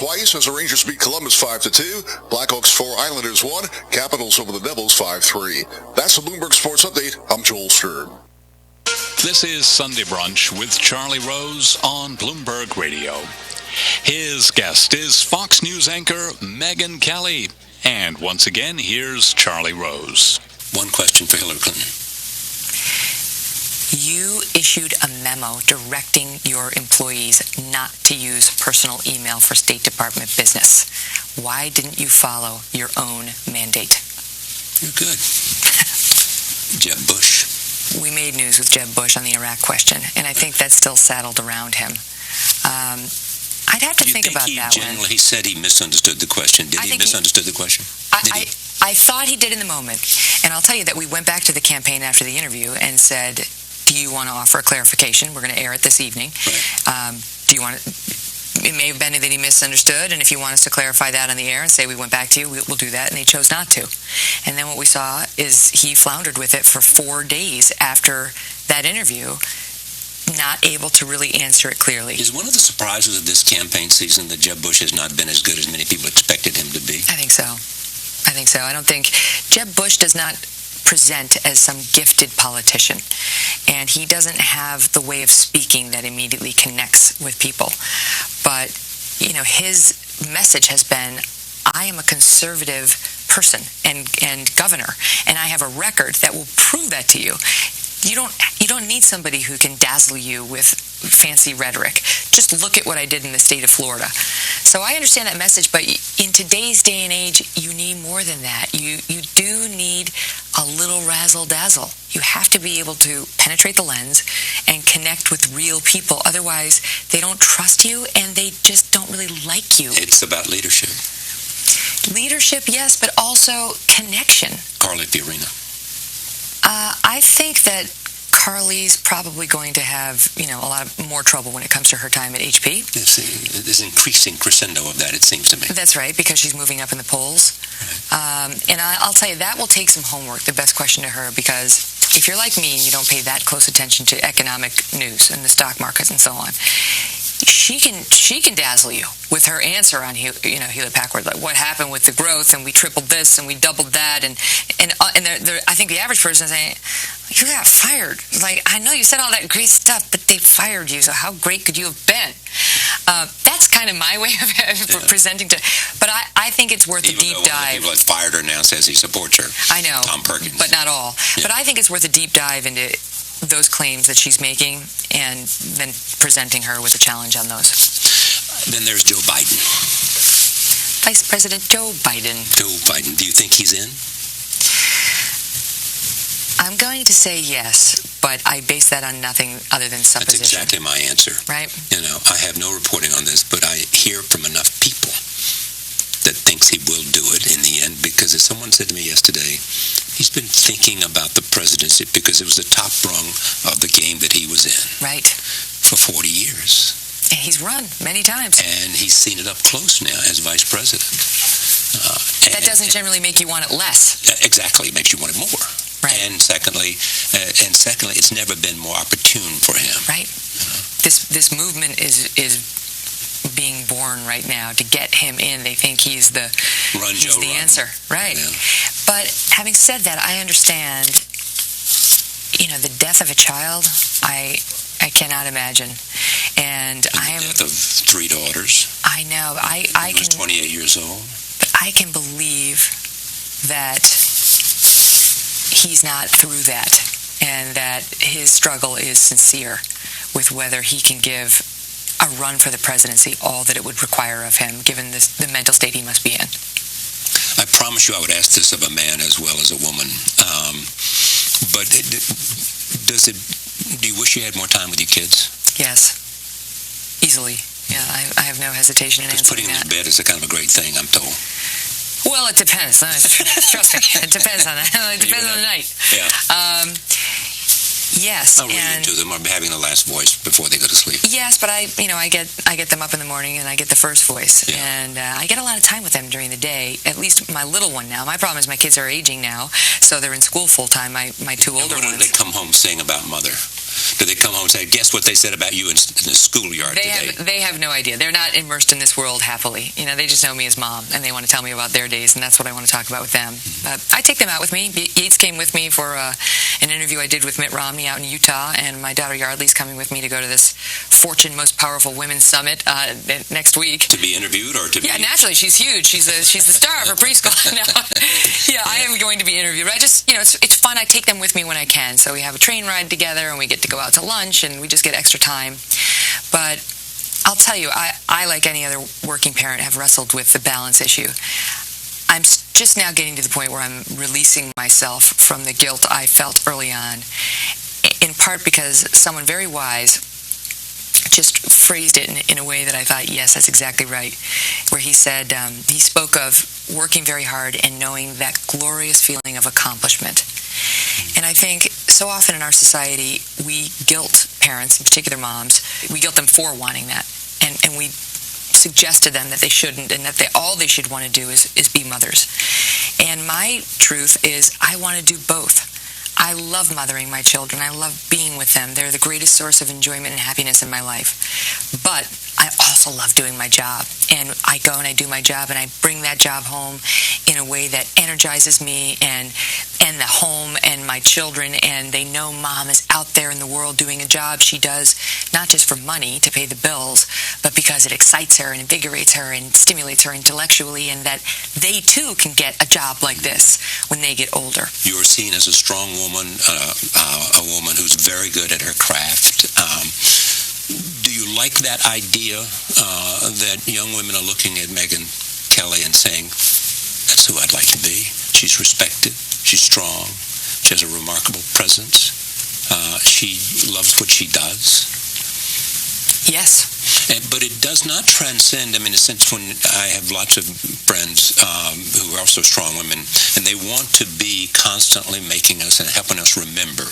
Twice as the Rangers beat Columbus 5-2, Blackhawks 4, Islanders 1, Capitals over the Devils 5-3. That's the Bloomberg Sports Update. I'm Joel Stern. This is Sunday Brunch with Charlie Rose on Bloomberg Radio. His guest is Fox News anchor Megyn Kelly. And once again, here's Charlie Rose. One question for Hillary Clinton. You issued a memo directing your employees not to use personal email for State Department business. Why didn't you follow your own mandate? You're good. Jeb Bush. We made news with Jeb Bush on the Iraq question, and I think that's still saddled around him. I'd have to think about that one. He said he misunderstood the question. Did he misunderstood the question? I thought he did in the moment. And I'll tell you that we went back to the campaign after the interview and said, do you want to offer a clarification? We're going to air it this evening. Right. Do you want to... It may have been that he misunderstood, and if you want us to clarify that on the air and say we went back to you, we'll do that, and they chose not to. And then what we saw is he floundered with it for 4 days after that interview, not able to really answer it clearly. Is one of the surprises of this campaign season that Jeb Bush has not been as good as many people expected him to be? I think so. I don't think... Jeb Bush does not present as some gifted politician, and he doesn't have the way of speaking that immediately connects with people. But, you know, his message has been, I am a conservative person and governor, and I have a record that will prove that to you. You don't need somebody who can dazzle you with fancy rhetoric. Just look at what I did in the state of Florida. So I understand that message, but in today's day and age, you need more than that. You do need a little razzle-dazzle. You have to be able to penetrate the lens and connect with real people. Otherwise, they don't trust you, and they just don't really like you. It's about leadership. Leadership, yes, but also connection. Carly Fiorina. I think that Carly's probably going to have, a lot more trouble when it comes to her time at HP. There's increasing crescendo of that, it seems to me. That's right, because she's moving up in the polls. Right. And I'll tell you, that will take some homework, the best question to her, because if you're like me and you don't pay that close attention to economic news and the stock markets and so on, she can dazzle you with her answer on Hewlett Packard, like what happened with the growth, and we tripled this and we doubled that, and I think the average person is saying, you got fired. Like, I know you said all that great stuff, but they fired you, so how great could you have been? That's kind of my way of presenting to, but I think it's worth a deep dive. People that fired her now says he supports her. I know, Tom Perkins, but not all. Yeah. But I think it's worth a deep dive into those claims that she's making, and then presenting her with a challenge on those. Then there's Joe Biden. Vice President Joe Biden. Joe Biden. Do you think he's in? I'm going to say yes, but I base that on nothing other than supposition. That's exactly my answer. Right. I have no reporting on this, but I hear from enough people that thinks he will do it in the end, because as someone said to me yesterday, he's been thinking about the presidency because it was the top rung of the game that he was in. Right. For 40 years. And he's run many times. And he's seen it up close now as vice president. That doesn't generally make you want it less. Exactly. It makes you want it more. Right. And secondly, it's never been more opportune for him. Right. This movement is being born right now to get him in. They think he's the answer. Right. Yeah. But having said that, I understand, the death of a child, I cannot imagine. And the death of 3 daughters. I know. He was 28 years old. But I can believe that he's not through that, and that his struggle is sincere with whether he can give a run for the presidency all that it would require of him, given the mental state he must be in. I promise you I would ask this of a man as well as a woman. But do you wish you had more time with your kids? Yes. Easily. Yeah, I have no hesitation in answering that. Putting them in bed is a kind of a great thing, I'm told. Well, it depends. Trust me, it depends on that. It depends on the night. Yeah. Yes. Reading to them or having the last voice before they go to sleep. Yes, but I get them up in the morning and I get the first voice, and I get a lot of time with them during the day. At least my little one now. My problem is my kids are aging now, so they're in school full time. My two older ones. What do they come home saying about Mother? Do they come home and say, guess what they said about you in the schoolyard today? They have no idea. They're not immersed in this world happily. They just know me as Mom, and they want to tell me about their days, and that's what I want to talk about with them. I take them out with me. Yates came with me for an interview I did with Mitt Romney out in Utah, and my daughter Yardley's coming with me to go to this Fortune Most Powerful Women Summit next week. To be interviewed or to be... Yeah, naturally. She's huge. She's the star of her preschool now. Yeah, I am going to be interviewed. But I just, it's fun. I take them with me when I can. So we have a train ride together, and we get to go out to lunch, and we just get extra time. But I'll tell you, I like any other working parent, have wrestled with the balance issue. I'm just now getting to the point where I'm releasing myself from the guilt I felt early on, in part because someone very wise just phrased it in a way that I thought, yes, that's exactly right, where he said, he spoke of working very hard and knowing that glorious feeling of accomplishment. And I think so often in our society, we guilt parents, in particular moms, we guilt them for wanting that. And we suggest to them that they shouldn't, and that all they should want to do is be mothers. And my truth is I want to do both. I love mothering my children. I love being with them. They're the greatest source of enjoyment and happiness in my life. But I also love doing my job. And I go and I do my job, and I bring that job home in a way that energizes me and the home and my children, and they know Mom is out there in the world doing a job she does not just for money to pay the bills, but because it excites her and invigorates her and stimulates her intellectually, and that they too can get a job like this when they get older. You are seen as a strong woman, a woman who's very good at her craft. Do you like that idea that young women are looking at Megyn Kelly and saying, that's who I'd like to be? She's respected. She's strong. She has a remarkable presence. She loves what she does. Yes. But it does not transcend. In a sense, when I have lots of friends who are also strong women, and they want to be constantly making us and helping us remember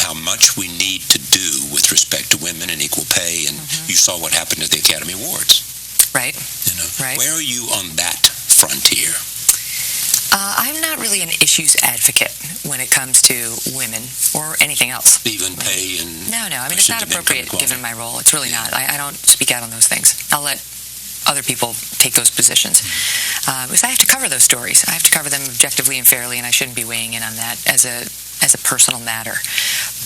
how much we need to do with respect to women and equal pay. And you saw what happened at the Academy Awards. Right. Right. Where are you on that frontier? I'm not really an issues advocate when it comes to women or anything else. Even pay and... No. It's not appropriate given my role. It's really not. I don't speak out on those things. I'll let other people take those positions. Because I have to cover those stories. I have to cover them objectively and fairly, and I shouldn't be weighing in on that as a personal matter.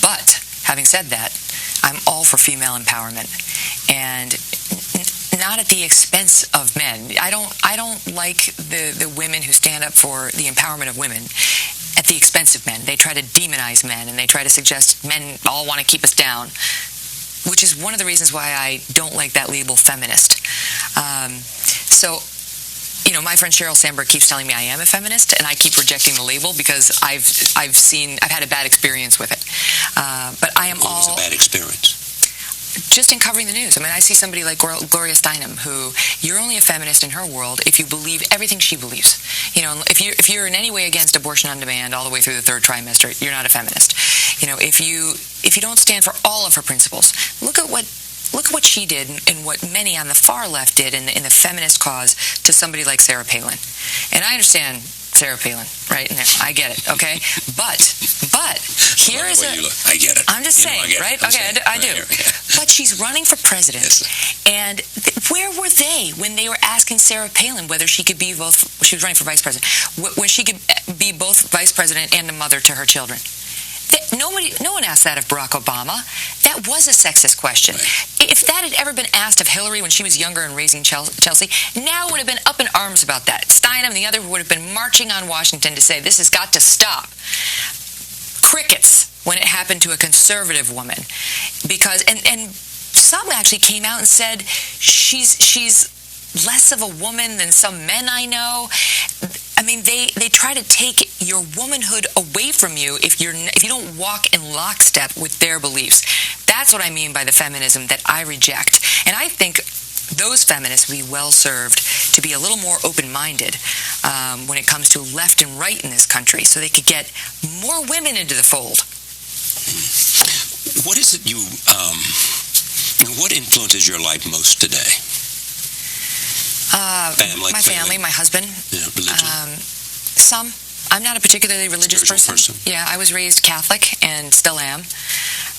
But having said that, I'm all for female empowerment, and not at the expense of men. I don't like the women who stand up for the empowerment of women at the expense of men. They try to demonize men, and they try to suggest men all want to keep us down, which is one of the reasons why I don't like that label feminist. My friend Sheryl Sandberg keeps telling me I am a feminist, and I keep rejecting the label because I've had a bad experience with it. But I am all... What was a bad experience? Just in covering the news. I see somebody like Gloria Steinem, who you're only a feminist in her world if you believe everything she believes. If you're in any way against abortion on demand all the way through the third trimester, you're not a feminist. If you don't stand for all of her principles, look at what she did and what many on the far left did in the feminist cause to somebody like Sarah Palin. And I understand Sarah Palin, right? I get it, okay? But here is I get it. I'm just saying, right? Okay, I do. But she's running for president, and where were they when they were asking Sarah Palin whether she could be both? She was running for vice president. When she could be both vice president and a mother to her children. No one asked that of Barack Obama. That was a sexist question. Right. If that had ever been asked of Hillary when she was younger and raising Chelsea, now would have been up in arms about that. Steinem and the other would have been marching on Washington to say this has got to stop. Crickets when it happened to a conservative woman, because and some actually came out and said she's less of a woman than some men I know. They try to take your womanhood away from you if you don't walk in lockstep with their beliefs. That's what I mean by the feminism that I reject. And I think those feminists would be well served to be a little more open-minded when it comes to left and right in this country, so they could get more women into the fold. What is it what influences your life most today? My family, my husband. Yeah, religion? Some. I'm not a particularly religious person. Yeah, I was raised Catholic and still am.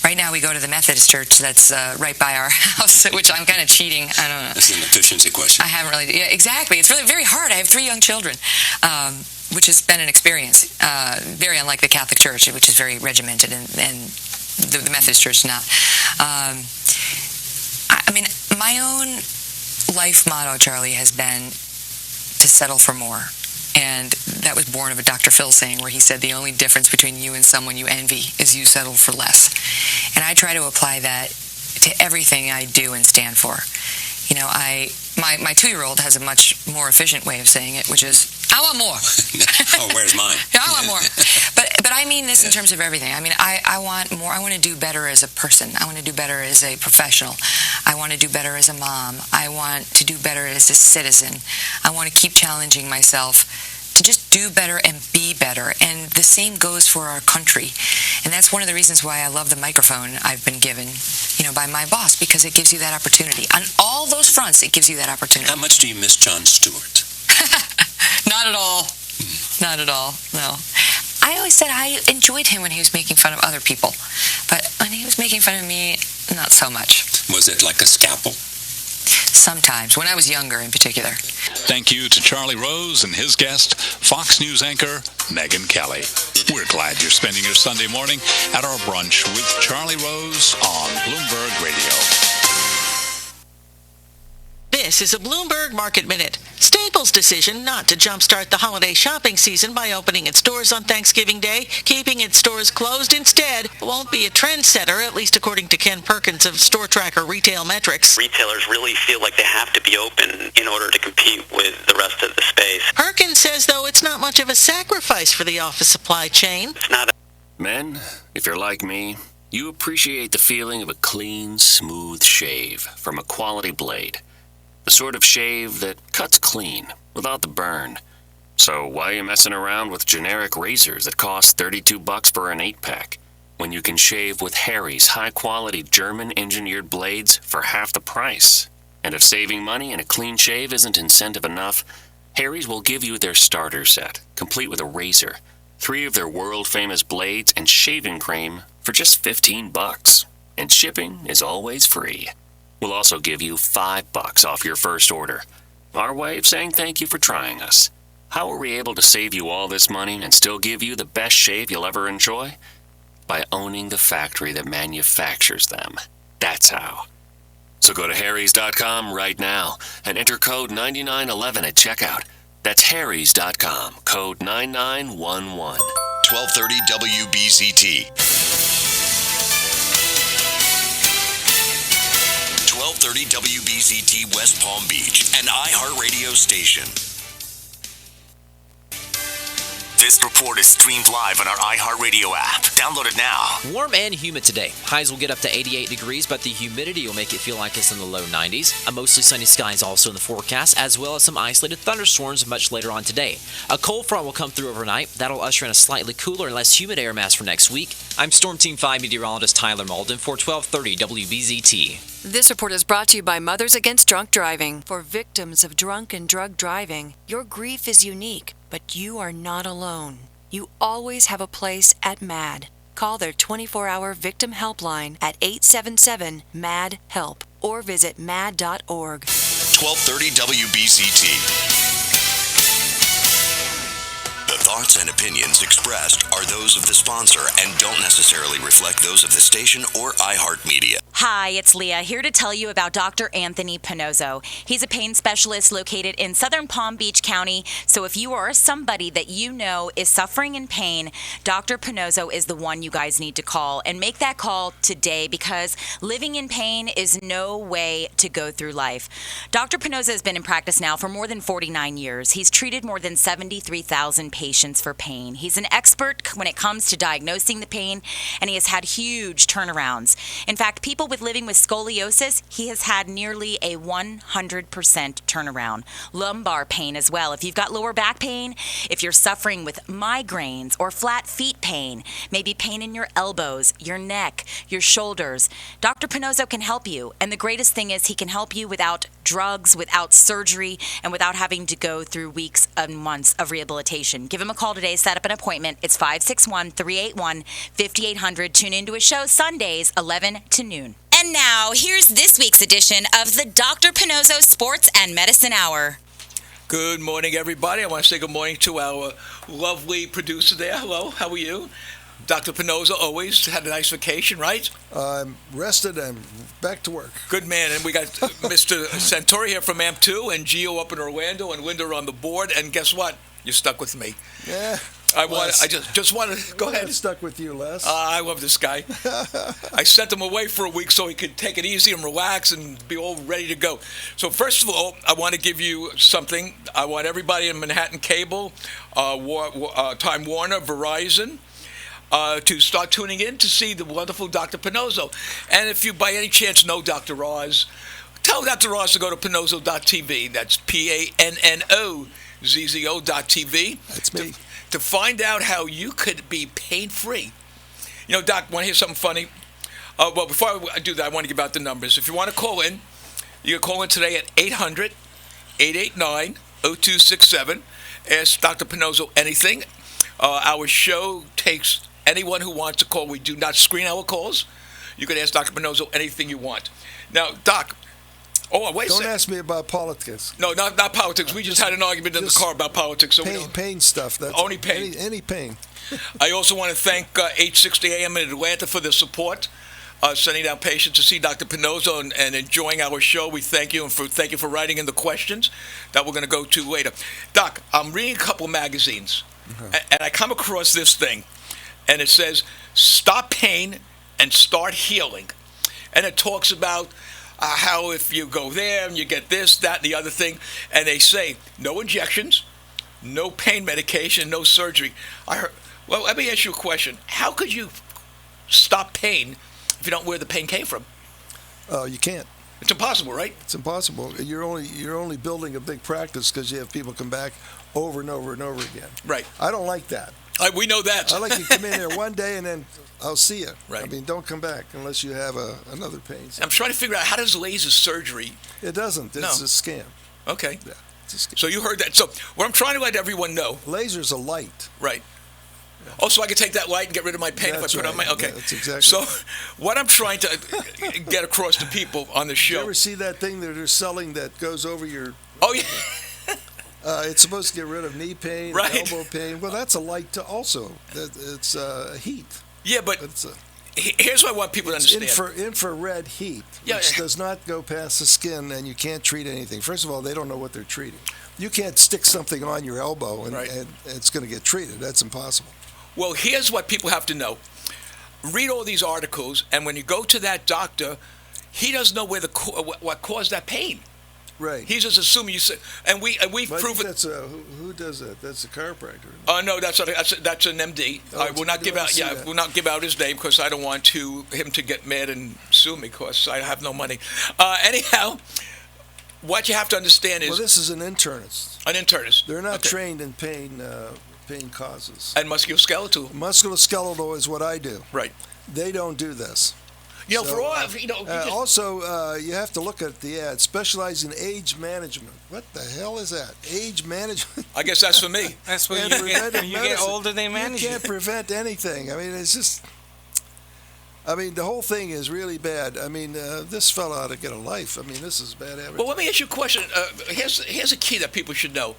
Right now we go to the Methodist church that's right by our house, which I'm kind of cheating. I don't know. That's an efficiency question. I haven't really... Yeah, exactly. It's really very hard. I have 3 young children, which has been an experience. Very unlike the Catholic Church, which is very regimented, and the Methodist Church not. I mean, my own life motto, Charlie, has been to settle for more. And that was born of a Dr. Phil saying where he said the only difference between you and someone you envy is you settle for less. And I try to apply that to everything I do and stand for. You know, my 2-year-old has a much more efficient way of saying it, which is, I want more. Oh, where's mine? Yeah, I want more. But I mean this in terms of everything. I mean, I want more. I want to do better as a person. I want to do better as a professional. I want to do better as a mom. I want to do better as a citizen. I want to keep challenging myself to just do better and be better. And the same goes for our country. And that's one of the reasons why I love the microphone I've been given, by my boss, because it gives you that opportunity. On all those fronts, it gives you that opportunity. How much do you miss Jon Stewart? Not at all. Not at all, no. I always said I enjoyed him when he was making fun of other people. But when he was making fun of me, not so much. Was it like a scalpel? Sometimes, when I was younger in particular. Thank you to Charlie Rose and his guest, Fox News anchor Megyn Kelly. We're glad you're spending your Sunday morning at our brunch with Charlie Rose on Bloomberg Radio. This is a Bloomberg Market Minute. Staples' decision not to jumpstart the holiday shopping season by opening its doors on Thanksgiving Day, keeping its stores closed instead, won't be a trendsetter, at least according to Ken Perkins of Store Tracker Retail Metrics. Retailers really feel like they have to be open in order to compete with the rest of the space. Perkins says, though, it's not much of a sacrifice for the office supply chain. It's not Men, if you're like me, you appreciate the feeling of a clean, smooth shave from a quality blade. The sort of shave that cuts clean, without the burn. So why are you messing around with generic razors that cost $32 for an 8-pack, when you can shave with Harry's high-quality German-engineered blades for half the price? And if saving money and a clean shave isn't incentive enough, Harry's will give you their starter set, complete with a razor, 3 of their world-famous blades, and shaving cream for just $15. And shipping is always free. We'll also give you $5 off your first order. Our way of saying thank you for trying us. How are we able to save you all this money and still give you the best shave you'll ever enjoy? By owning the factory that manufactures them. That's how. So go to harrys.com right now and enter code 9911 at checkout. That's harrys.com, code 9911. 1230 WBZT. 1230 WBZT West Palm Beach, an iHeartRadio station. This report is streamed live on our iHeartRadio app. Download it now. Warm and humid today. Highs will get up to 88 degrees, but the humidity will make it feel like it's in the low 90s. A mostly sunny sky is also in the forecast, as well as some isolated thunderstorms much later on today. A cold front will come through overnight. That'll usher in a slightly cooler and less humid air mass for next week. I'm Storm Team 5 meteorologist Tyler Malden for 1230 WBZT. This report is brought to you by Mothers Against Drunk Driving. For victims of drunk and drug driving, your grief is unique, but you are not alone. You always have a place at MAD. Call their 24-hour victim helpline at 877-MAD-HELP or visit mad.org. 1230 WBZT. The thoughts and opinions expressed are those of the sponsor and don't necessarily reflect those of the station or iHeartMedia. Hi, it's Leah, here to tell you about Dr. Anthony Pannozzo. He's a pain specialist located in Southern Palm Beach County, so if you are somebody that you know is suffering in pain, Dr. Pannozzo is the one you guys need to call. And make that call today, because living in pain is no way to go through life. Dr. Pannozzo has been in practice now for more than 49 years. He's treated more than 73,000 patients for pain. He's an expert when it comes to diagnosing the pain, and he has had huge turnarounds. In fact, people living with scoliosis, he has had nearly a 100% turnaround. Lumbar pain as well. If you've got lower back pain, if you're suffering with migraines or flat feet pain, maybe pain in your elbows, your neck, your shoulders. Dr. Pannozzo can help you, and the greatest thing is he can help you without drugs, without surgery, and without having to go through weeks and months of rehabilitation. Give him a call today, set up an appointment. It's 561-381-5800. Tune into his show Sundays, 11 to noon. And now, here's this week's edition of the Dr. Pannozzo Sports and Medicine Hour. Good morning, everybody. I want to say good morning to our lovely producer there. Hello, how are you? Dr. Pannozzo always had a nice vacation, right? I'm rested and back to work. Good man. And we got Mr. Santori here from AMP2 and Gio up in Orlando and Linda on the board. And guess what? You're stuck with me. Yeah. I just want to go ahead. I'm stuck with you, Les. I love this guy. I sent him away for a week so he could take it easy and relax and be all ready to go. So first of all, I want to give you something. I want everybody in Manhattan Cable, Time Warner, Verizon, to start tuning in to see the wonderful Dr. Pannozzo. And if you by any chance know Dr. Oz, tell Dr. Oz to go to Pannozzo.tv. That's PANNOZZO.tv. That's me. To find out how you could be pain-free. You know, Doc, want to hear something funny? Well, before I do that, I want to give out the numbers. If you want to call in, you can call in today at 800-889-0267. Ask Dr. Pannozzo anything. Our show takes anyone who wants to call. We do not screen our calls. You can ask Dr. Pannozzo anything you want. Now, Doc, wait a second. Don't ask me about politics. No, not politics. We just had an argument in the car about politics. So pain stuff. That's only pain. Any pain. I also want to thank 860 AM in Atlanta for their support, sending down patients to see Dr. Pannozzo and enjoying our show. We thank you, and thank you for writing in the questions that we're going to go to later. Doc, I'm reading a couple magazines, and I come across this thing, and it says, "Stop pain and start healing." And it talks about how if you go there and you get this, that, and the other thing, and they say no injections, no pain medication, no surgery. Well, let me ask you a question. How could you stop pain if you don't know where the pain came from? You can't. It's impossible, right? It's impossible. You're only building a big practice because you have people come back over and over and over again. Right. I don't like that. We know that. I like you to come in there one day and then I'll see you. Right. I mean, don't come back unless you have another pain. I'm trying to figure out, how does laser surgery... It doesn't. It's a scam. Okay. Yeah, it's a scam. So you heard that. So what I'm trying to let everyone know... Laser's a light. Right. Oh, so I can take that light and get rid of my pain if I put it on my... Okay. That's exactly. So what I'm trying to get across to people on the show... You ever see that thing that they're selling that goes over your... Oh, yeah. It's supposed to get rid of knee pain, elbow pain. Well, that's a light also. It's heat. Yeah, but here's what I want people to understand. Infrared heat, which does not go past the skin, and you can't treat anything. First of all, they don't know what they're treating. You can't stick something on your elbow and it's going to get treated. That's impossible. Well, here's what people have to know. Read all these articles, and when you go to that doctor, he doesn't know what caused that pain. Right. He's just assuming you said, and we've proven. That's who does that? That's a chiropractor. No, that's an MD. I will not give out. Yeah, I will not give out his name because I don't want him to get mad and sue me because I have no money. Anyhow, what you have to understand is. Well, this is an internist. An internist. They're not trained in pain causes. And musculoskeletal. Musculoskeletal is what I do. Right. They don't do this. You know, so, for all also, you have to look at the ad. Specialize in age management. What the hell is that? Age management. I guess that's for me. That's when you get older, they manage. You can't prevent anything. I mean, it's just. I mean, the whole thing is really bad. I mean, this fella ought to get a life. I mean, this is bad advertising. Well, let me ask you a question. Here's a key that people should know.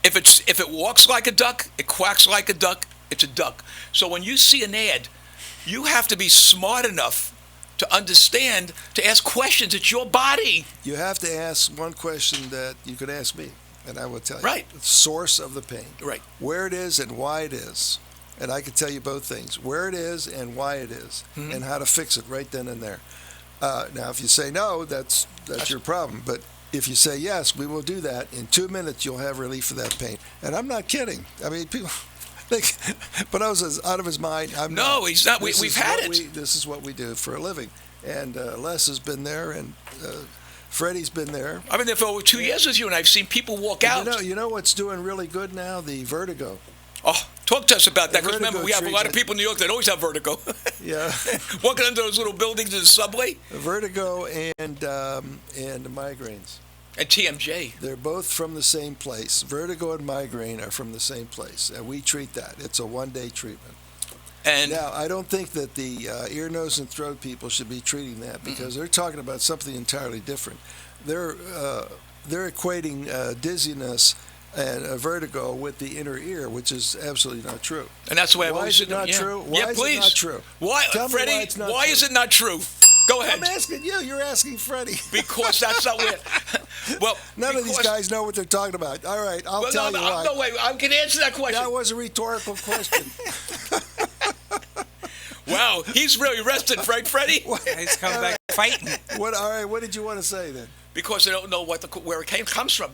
If it walks like a duck, it quacks like a duck. It's a duck. So when you see an ad, you have to be smart enough to understand, to ask questions. It's your body. You have to ask one question that you could ask me, and I will tell you. Right. The source of the pain. Right. Where it is and why it is. And I can tell you both things. Where it is and why it is. Mm-hmm. And how to fix it right then and there. Now, if you say no, that's your problem. But if you say yes, we will do that. In 2 minutes, you'll have relief of that pain. And I'm not kidding. I mean, people... But I was out of his mind. He's not. We've had it. This is what we do for a living. And Les has been there, and Freddy's been there. I've been there for over 2 years with you, and I've seen people walk out. You know what's doing really good now? The vertigo. Oh. Talk to us about that, because Vertigo remember, we have a lot of treatment. people in New York that always have vertigo. Yeah. Walking under those little buildings in the subway. Vertigo and migraines. And TMJ. They're both from the same place. Vertigo and migraine are from the same place, and we treat that. It's a one-day treatment. And now, I don't think that the ear, nose, and throat people should be treating that, because they're talking about something entirely different. They're equating dizziness and vertigo with the inner ear, which is absolutely not true. And that's the way I've Why always is it not true? Why Yeah, is please. it not true? Why, Tell me Freddie? why it's not Why true. is it not true? Go ahead. I'm asking you. You're asking Freddie. Because that's not where. Well, None of these guys know what they're talking about. All right, I'll tell you why. No, wait. I can answer that question. That was a rhetorical question. Wow, he's really rested, right, Freddie? He's come back fighting. All right, what did you want to say then? Because they don't know where it comes from.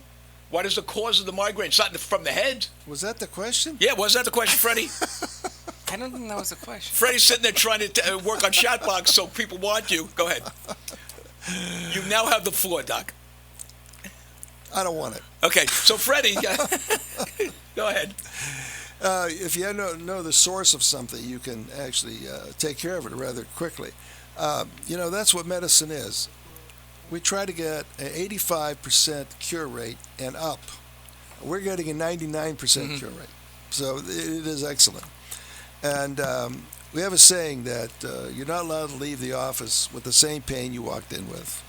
What is the cause of the migraine? It's not from the head. Was that the question? Yeah, was that the question, Freddie? I don't think that was a question. Freddie's sitting there trying to work on Chatbox so people want you. Go ahead. You now have the floor, Doc. I don't want it. Okay, so Freddie, go ahead. If you know the source of something, you can actually take care of it rather quickly. That's what medicine is. We try to get an 85% cure rate and up. We're getting a 99% cure rate. So it is excellent. And we have a saying that you're not allowed to leave the office with the same pain you walked in with.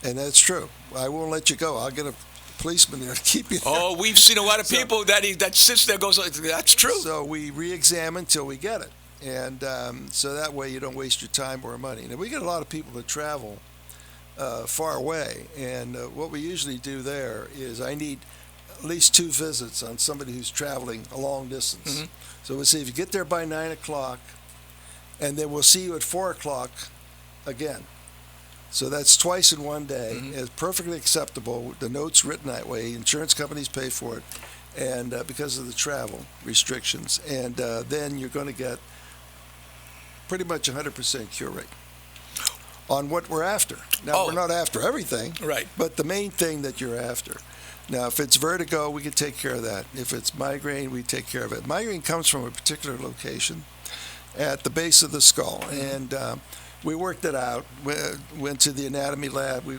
And that's true. I won't let you go. I'll get a policeman there to keep you there. Oh, we've seen a lot of people that sits there goes, that's true. So we re-examine till we get it. And so that way you don't waste your time or money. Now, we get a lot of people that travel far away. And what we usually do there is I need at least 2 visits on somebody who's traveling a long distance. Mm-hmm. So we'll see if you get there by 9 o'clock, and then we'll see you at 4 o'clock again. So that's twice in one day. Mm-hmm. It's perfectly acceptable. The note's written that way. Insurance companies pay for it, and because of the travel restrictions. And then you're going to get pretty much 100% cure rate on what we're after. Now, we're not after everything, right? But the main thing that you're after. Now, if it's vertigo, we can take care of that. If it's migraine, we take care of it. Migraine comes from a particular location at the base of the skull, and we worked it out. We went to the anatomy lab. We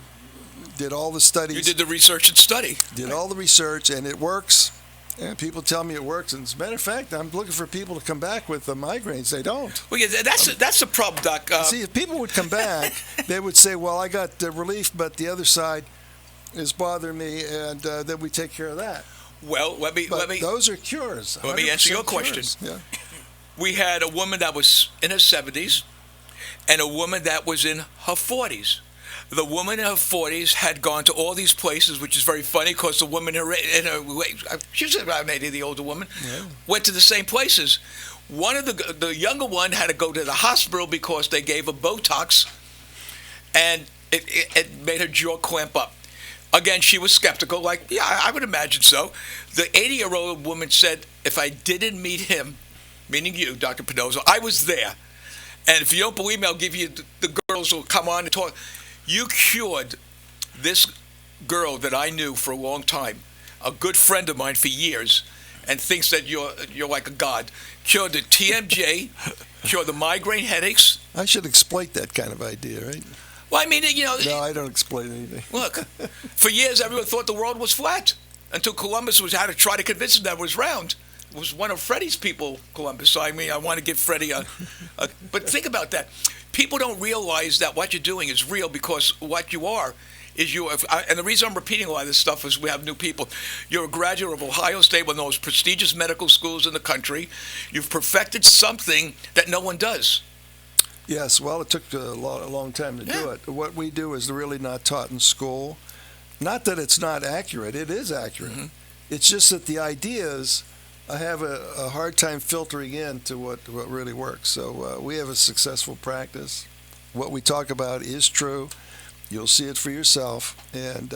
did all the studies. You did the research and study. Did all the research, and it works. And people tell me it works. And as a matter of fact, I'm looking for people to come back with the migraines. They don't. Well, yeah, that's the problem, Doc. See, if people would come back, they would say, well, I got relief, but the other side is bothering me, and then we take care of that. Well, let me. Those are cures. Let me answer your question. Yeah. We had a woman that was in her 70s and a woman that was in her 40s. The woman in her 40s had gone to all these places, which is very funny because the woman in her she's about 80, the older woman, went to the same places. One of the younger one had to go to the hospital because they gave her Botox, and it made her jaw clamp up. Again, she was skeptical, like, yeah, I would imagine so. The 80-year-old woman said, if I didn't meet him, meaning you, Dr. Pannozzo, I was there. And if you don't believe me, I'll give you the girls will come on and talk. You cured this girl that I knew for a long time, a good friend of mine for years, and thinks that you're like a god. Cured the TMJ, cured the migraine headaches. I should exploit that kind of idea, right? Well, I mean, No, I don't exploit anything. Look, for years everyone thought the world was flat until Columbus had to try to convince them that it was round. It was one of Freddie's people, Columbus. So, I mean, I want to give Freddie a but think about that. People don't realize that what you're doing is real because what you are is you. And the reason I'm repeating a lot of this stuff is we have new people. You're a graduate of Ohio State, one of the most prestigious medical schools in the country. You've perfected something that no one does. Yes, well, it took a long time to do it. What we do is really not taught in school. Not that it's not accurate. It is accurate. Mm-hmm. It's just that the ideas, I have a hard time filtering in to what really works. So we have a successful practice. What we talk about is true. You'll see it for yourself. And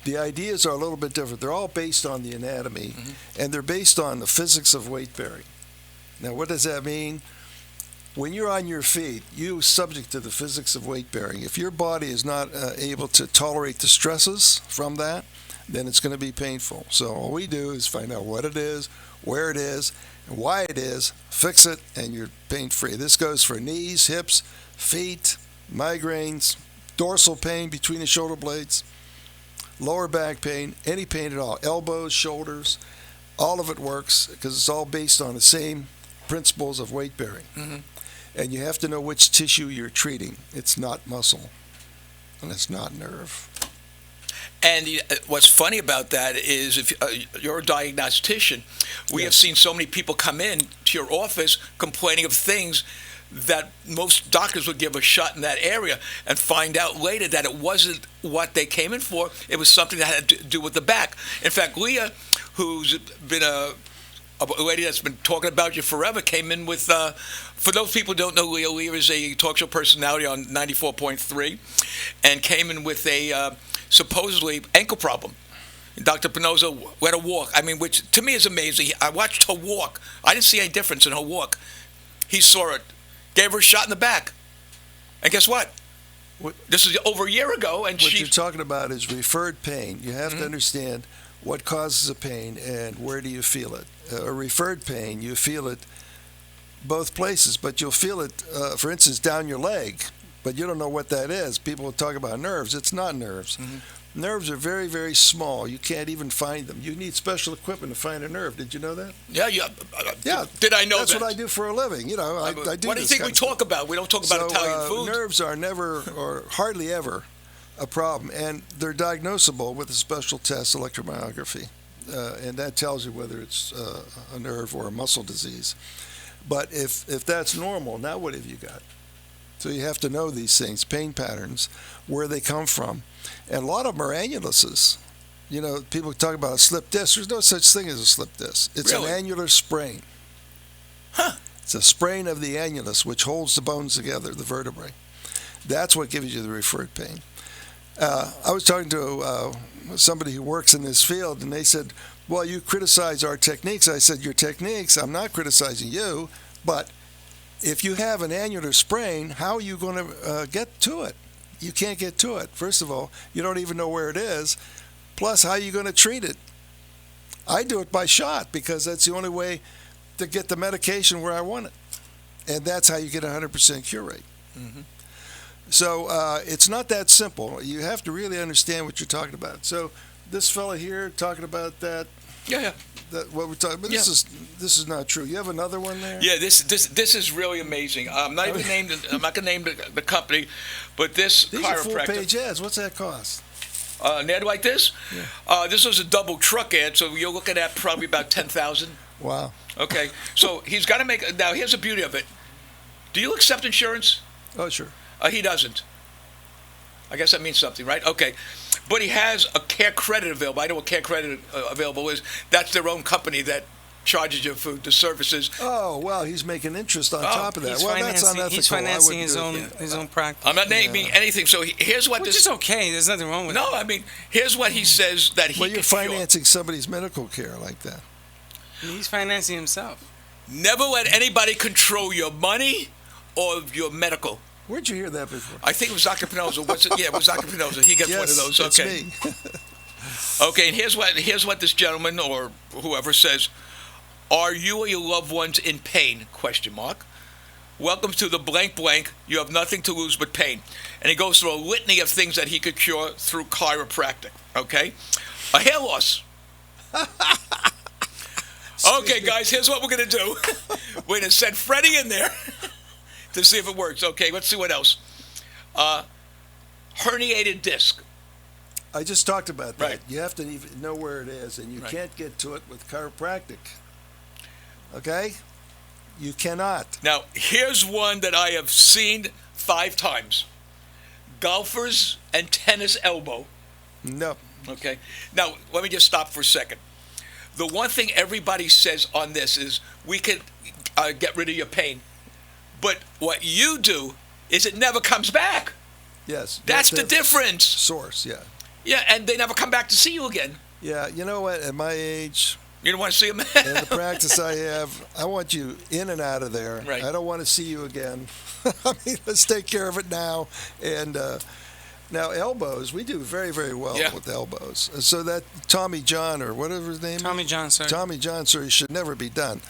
the ideas are a little bit different. They're all based on the anatomy, and they're based on the physics of weight bearing. Now, what does that mean? When you're on your feet, you're subject to the physics of weight bearing. If your body is not able to tolerate the stresses from that, then it's going to be painful. So all we do is find out what it is, where it is, And why it is, fix it, and you're pain-free. This goes for knees, hips, feet, migraines, dorsal pain between the shoulder blades, lower back pain, any pain at all, elbows, shoulders, all of it works because it's all based on the same principles of weight bearing. Mm-hmm. And you have to know which tissue you're treating. It's not muscle, and it's not nerve. And what's funny about that is if you're a diagnostician, we have seen so many people come in to your office complaining of things that most doctors would give a shot in that area and find out later that it wasn't what they came in for. It was something that had to do with the back. In fact, Leah, who's been a lady that's been talking about you forever, came in with, for those people who don't know Leah is a talk show personality on 94.3 and came in with a supposedly ankle problem. Dr. Pannozzo let her walk. I mean, which to me is amazing. I watched her walk. I didn't see any difference in her walk. He saw it, gave her a shot in the back. And guess what? This is over a year ago. And what you're talking about is referred pain. You have to understand what causes a pain and where do you feel it. A referred pain, you feel it both places, but you'll feel it, for instance, down your leg, but you don't know what that is. People will talk about nerves. It's not nerves. Nerves are very, very small. You can't even find them. You need special equipment to find a nerve. Did you know that? Yeah. Did I know That's that? what I do for a living. You know, I do. What do you think we talk about? We don't talk about Italian food. Nerves are never or hardly ever a problem, and they're diagnosable with a special test, electromyography, and that tells you whether it's a nerve or a muscle disease. But if that's normal, now what have you got? So you have to know these things, pain patterns, where they come from. And a lot of them are annuluses. You know, people talk about a slip disc. There's no such thing as a slip disc. It's an annular sprain. It's a sprain of the annulus, which holds the bones together, the vertebrae. That's what gives you the referred pain. I was talking to somebody who works in this field, and they said, well, you criticize our techniques. I said, your techniques, I'm not criticizing you, but if you have an annular sprain, how are you going to get to it? You can't get to it. First of all, you don't even know where it is. Plus, how are you going to treat it? I do it by shot because that's the only way to get the medication where I want it. And that's how you get a 100% cure rate. So it's not that simple. You have to really understand what you're talking about. So this fella here talking about that. Yeah. That what we're talking about. This is not true. You have another one there? Yeah, this is really amazing. I'm not going to name the company, but this These chiropractor. are full-page ads. What's that cost? An ad like this? Yeah. This was a double truck ad, so you're looking at probably about 10,000. Wow. Okay, so he's got to make. Now here's the beauty of it. Do you accept insurance? Oh, sure. He doesn't. I guess that means something, right? Okay. But he has a Care Credit available. I know what Care Credit available is. That's their own company that charges you for the services. Oh, well, he's making interest on top of that. Well, that's unethical. He's financing his own practice. I'm not naming anything. So here's what Which is okay. There's nothing wrong with it. No, I mean, here's what he says that he Well, you're financing somebody's medical care like that. He's financing himself. Never let anybody control your money or your medical. Where'd you hear that before? I think it was Dr. Pannozzo. Yeah, it was Dr. Pannozzo. He gets one of those. Okay. It's me. Okay, and here's what this gentleman or whoever says. Are you or your loved ones in pain? ? Welcome to the blank blank. You have nothing to lose but pain. And he goes through a litany of things that he could cure through chiropractic. Okay? A hair loss. Okay, guys, here's what we're going to do. We're going to send Freddy in there to see if it works. Okay, let's see what else. Herniated disc. I just talked about that. Right. You have to even know where it is, and you can't get to it with chiropractic. Okay? You cannot. Now, here's one that I have seen 5 times. Golfers and tennis elbow. No. Okay. Now, let me just stop for a second. The one thing everybody says on this is we can get rid of your pain. But what you do is it never comes back. Yes. That's the difference. Source, yeah. Yeah, and they never come back to see you again. Yeah, you know what? At my age... You don't want to see them? And the practice I have, I want you in and out of there. Right. I don't want to see you again. I mean, let's take care of it now. And now elbows, we do very, very well with elbows. So that Tommy John or whatever his name is. Tommy John surgery. Tommy John surgery should never be done.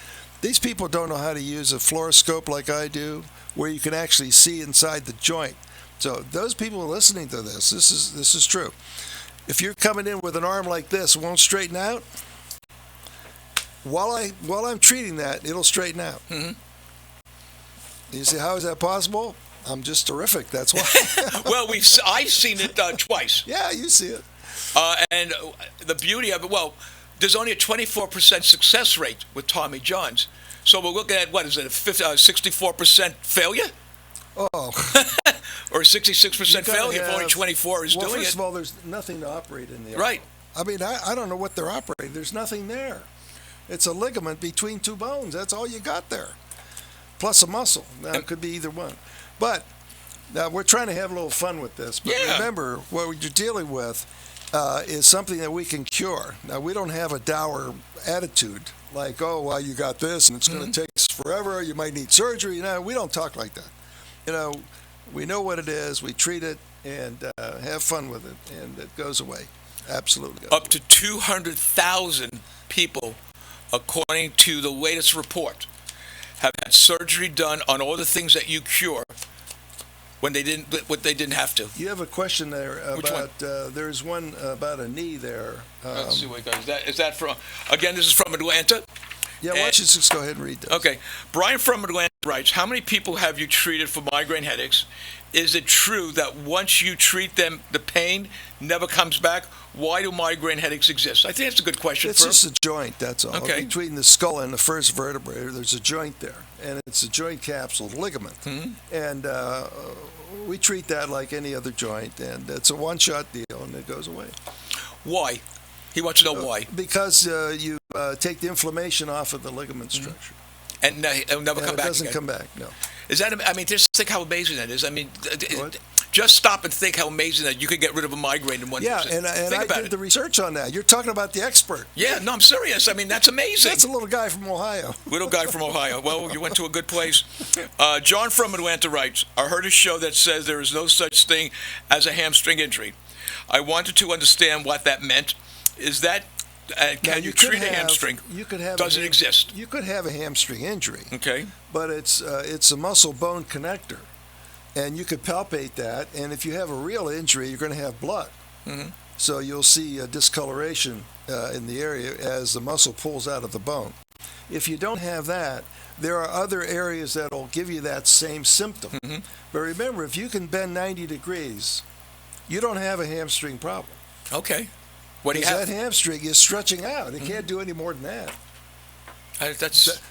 These people don't know how to use a fluoroscope like I do, where you can actually see inside the joint. So those people listening to this is true. If you're coming in with an arm like this, it won't straighten out. While I'm treating that, it'll straighten out. Mm-hmm. You see, how is that possible? I'm just terrific. That's why. Well, I've seen it twice. Yeah, you see it. And the beauty of it, well, there's only a 24% success rate with Tommy John's. So we're looking at, what is it, a 64% failure? Oh. Or 66% failure if only 24 is doing it. Well, first of all, there's nothing to operate in the arm. Right. I mean, I don't know what they're operating. There's nothing there. It's a ligament between two bones. That's all you got there. Plus a muscle. Now, it could be either one. But now we're trying to have a little fun with this. But remember, what you're dealing with is something that we can cure. Now, we don't have a dour attitude like, oh, well, you got this and it's going to take forever. You might need surgery. We don't talk like that. We know what it is. We treat it and have fun with it, and it goes away. Absolutely. Up to 200,000 people, according to the latest report, have had surgery done on all the things that you cure when they didn't have to. You have a question there about. Which one? There's one about a knee there. Let's see what it goes. Is that from? Again, this is from Atlanta. Yeah, why don't you just go ahead and read this? Okay. Brian from Atlanta writes, how many people have you treated for migraine headaches? Is it true that once you treat them, the pain never comes back? Why do migraine headaches exist? I think that's a good question. It's just a joint, that's all. Okay. Between the skull and the first vertebrae, there's a joint there, and it's a joint capsule ligament. And we treat that like any other joint, and it's a one-shot deal, and it goes away. Why? He wants to know why. Because you take the inflammation off of the ligament structure. And it'll never come back. It doesn't come back, no. Is that? I mean, just think how amazing that is. I mean, just stop and think how amazing that you could get rid of a migraine in one. Yeah, and I did the research on that. You're talking about the expert. Yeah, no, I'm serious. I mean, that's amazing. That's a little guy from Ohio. Little guy from Ohio. Well, you went to a good place. John from Atlanta writes, I heard a show that says there is no such thing as a hamstring injury. I wanted to understand what that meant. Is that can you treat a hamstring? You could have. Does it exist? You could have a hamstring injury. Okay. But it's a muscle bone connector, and you could palpate that. And if you have a real injury, you're going to have blood. So you'll see a discoloration in the area as the muscle pulls out of the bone. If you don't have that, there are other areas that will give you that same symptom. But remember, if you can bend 90 degrees, you don't have a hamstring problem. Okay. What do you have? That hamstring is stretching out. It can't do any more than that.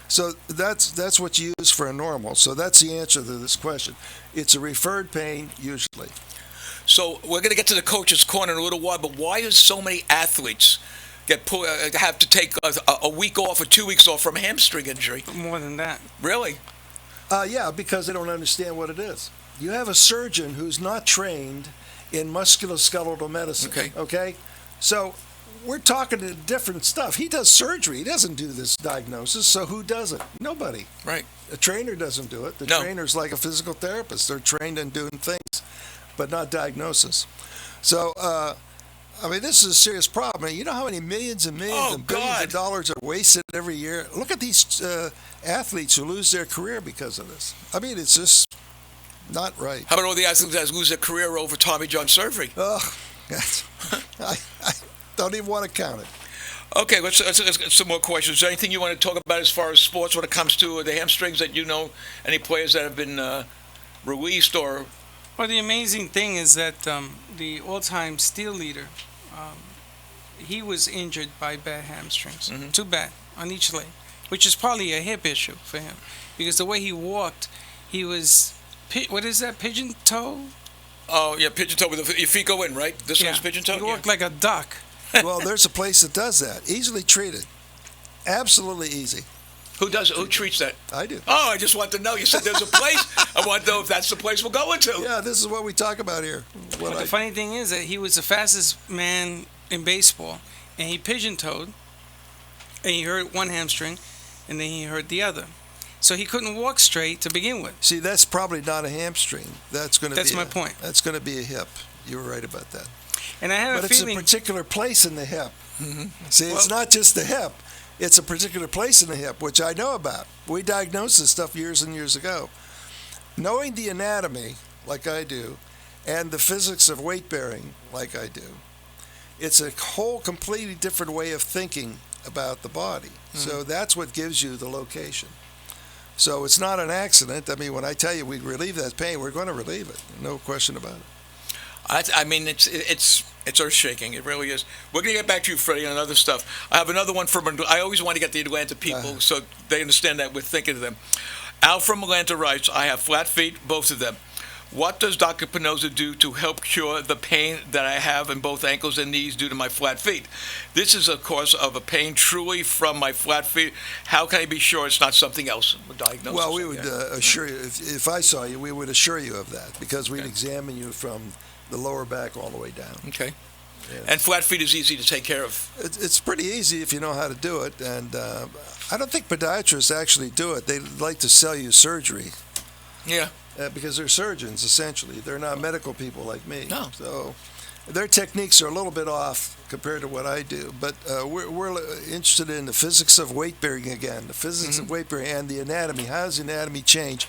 So that's what you use for a normal. So that's the answer to this question. It's a referred pain usually. So we're going to get to the coach's corner in a little while, but why do so many athletes have to take a week off or 2 weeks off from a hamstring injury? More than that. Really? Yeah, because they don't understand what it is. You have a surgeon who's not trained in musculoskeletal medicine. Okay? So we're talking to different stuff. He does surgery. He doesn't do this diagnosis. So who does it? Nobody. Right. A trainer doesn't do it. The trainer's like a physical therapist. They're trained in doing things, but not diagnosis. So, I mean, this is a serious problem. You know how many millions and millions and billions of dollars are wasted every year? Look at these athletes who lose their career because of this. I mean, it's just not right. How about all the athletes that lose their career over Tommy John surgery? Oh, I don't even want to count it. Okay, let's some more questions. Is there anything you want to talk about as far as sports when it comes to the hamstrings that you know? Any players that have been released or? Well, the amazing thing is that the all-time steel leader, he was injured by bad hamstrings. Too bad on each leg, which is probably a hip issue for him, because the way he walked, he was what is that, pigeon toe? Oh, yeah, pigeon toe with your feet go in, right? This one's pigeon toe? He walked like a duck. Well, there's a place that does that. Easily treated. Absolutely easy. Who does it? Who treats that? I do. Oh, I just want to know. You said there's a place. I want to know if that's the place we're going to. Yeah, this is what we talk about here. But the funny thing is that he was the fastest man in baseball, and he pigeon-toed, and he hurt one hamstring, and then he hurt the other. So he couldn't walk straight to begin with. See, that's probably not a hamstring. That's my point. That's going to be a hip. You were right about that. And I have but a it's feeling a particular place in the hip. See, it's not just the hip. It's a particular place in the hip, which I know about. We diagnosed this stuff years and years ago. Knowing the anatomy, like I do, and the physics of weight bearing, like I do, it's a whole completely different way of thinking about the body. So that's what gives you the location. So it's not an accident. I mean, when I tell you we relieve that pain, we're going to relieve it. No question about it. I mean, it's earth-shaking. It really is. We're going to get back to you, Freddie, on other stuff. I have another one from, I always want to get the Atlanta people so they understand that we're thinking of them. Al from Atlanta writes, I have flat feet, both of them. What does Dr. Pannozzo do to help cure the pain that I have in both ankles and knees due to my flat feet? This is a cause of a pain truly from my flat feet. How can I be sure it's not something else? Well, we would assure you, if I saw you, we would assure you of that because we'd examine you from the lower back all the way down. Okay. Yeah. And flat feet is easy to take care of. It's pretty easy if you know how to do it. And I don't think podiatrists actually do it. They like to sell you surgery. Yeah. Because they're surgeons, essentially. They're not medical people like me. No. So their techniques are a little bit off compared to what I do. But we're interested in the physics of weight bearing again, the physics of weight bearing and the anatomy. How does the anatomy change?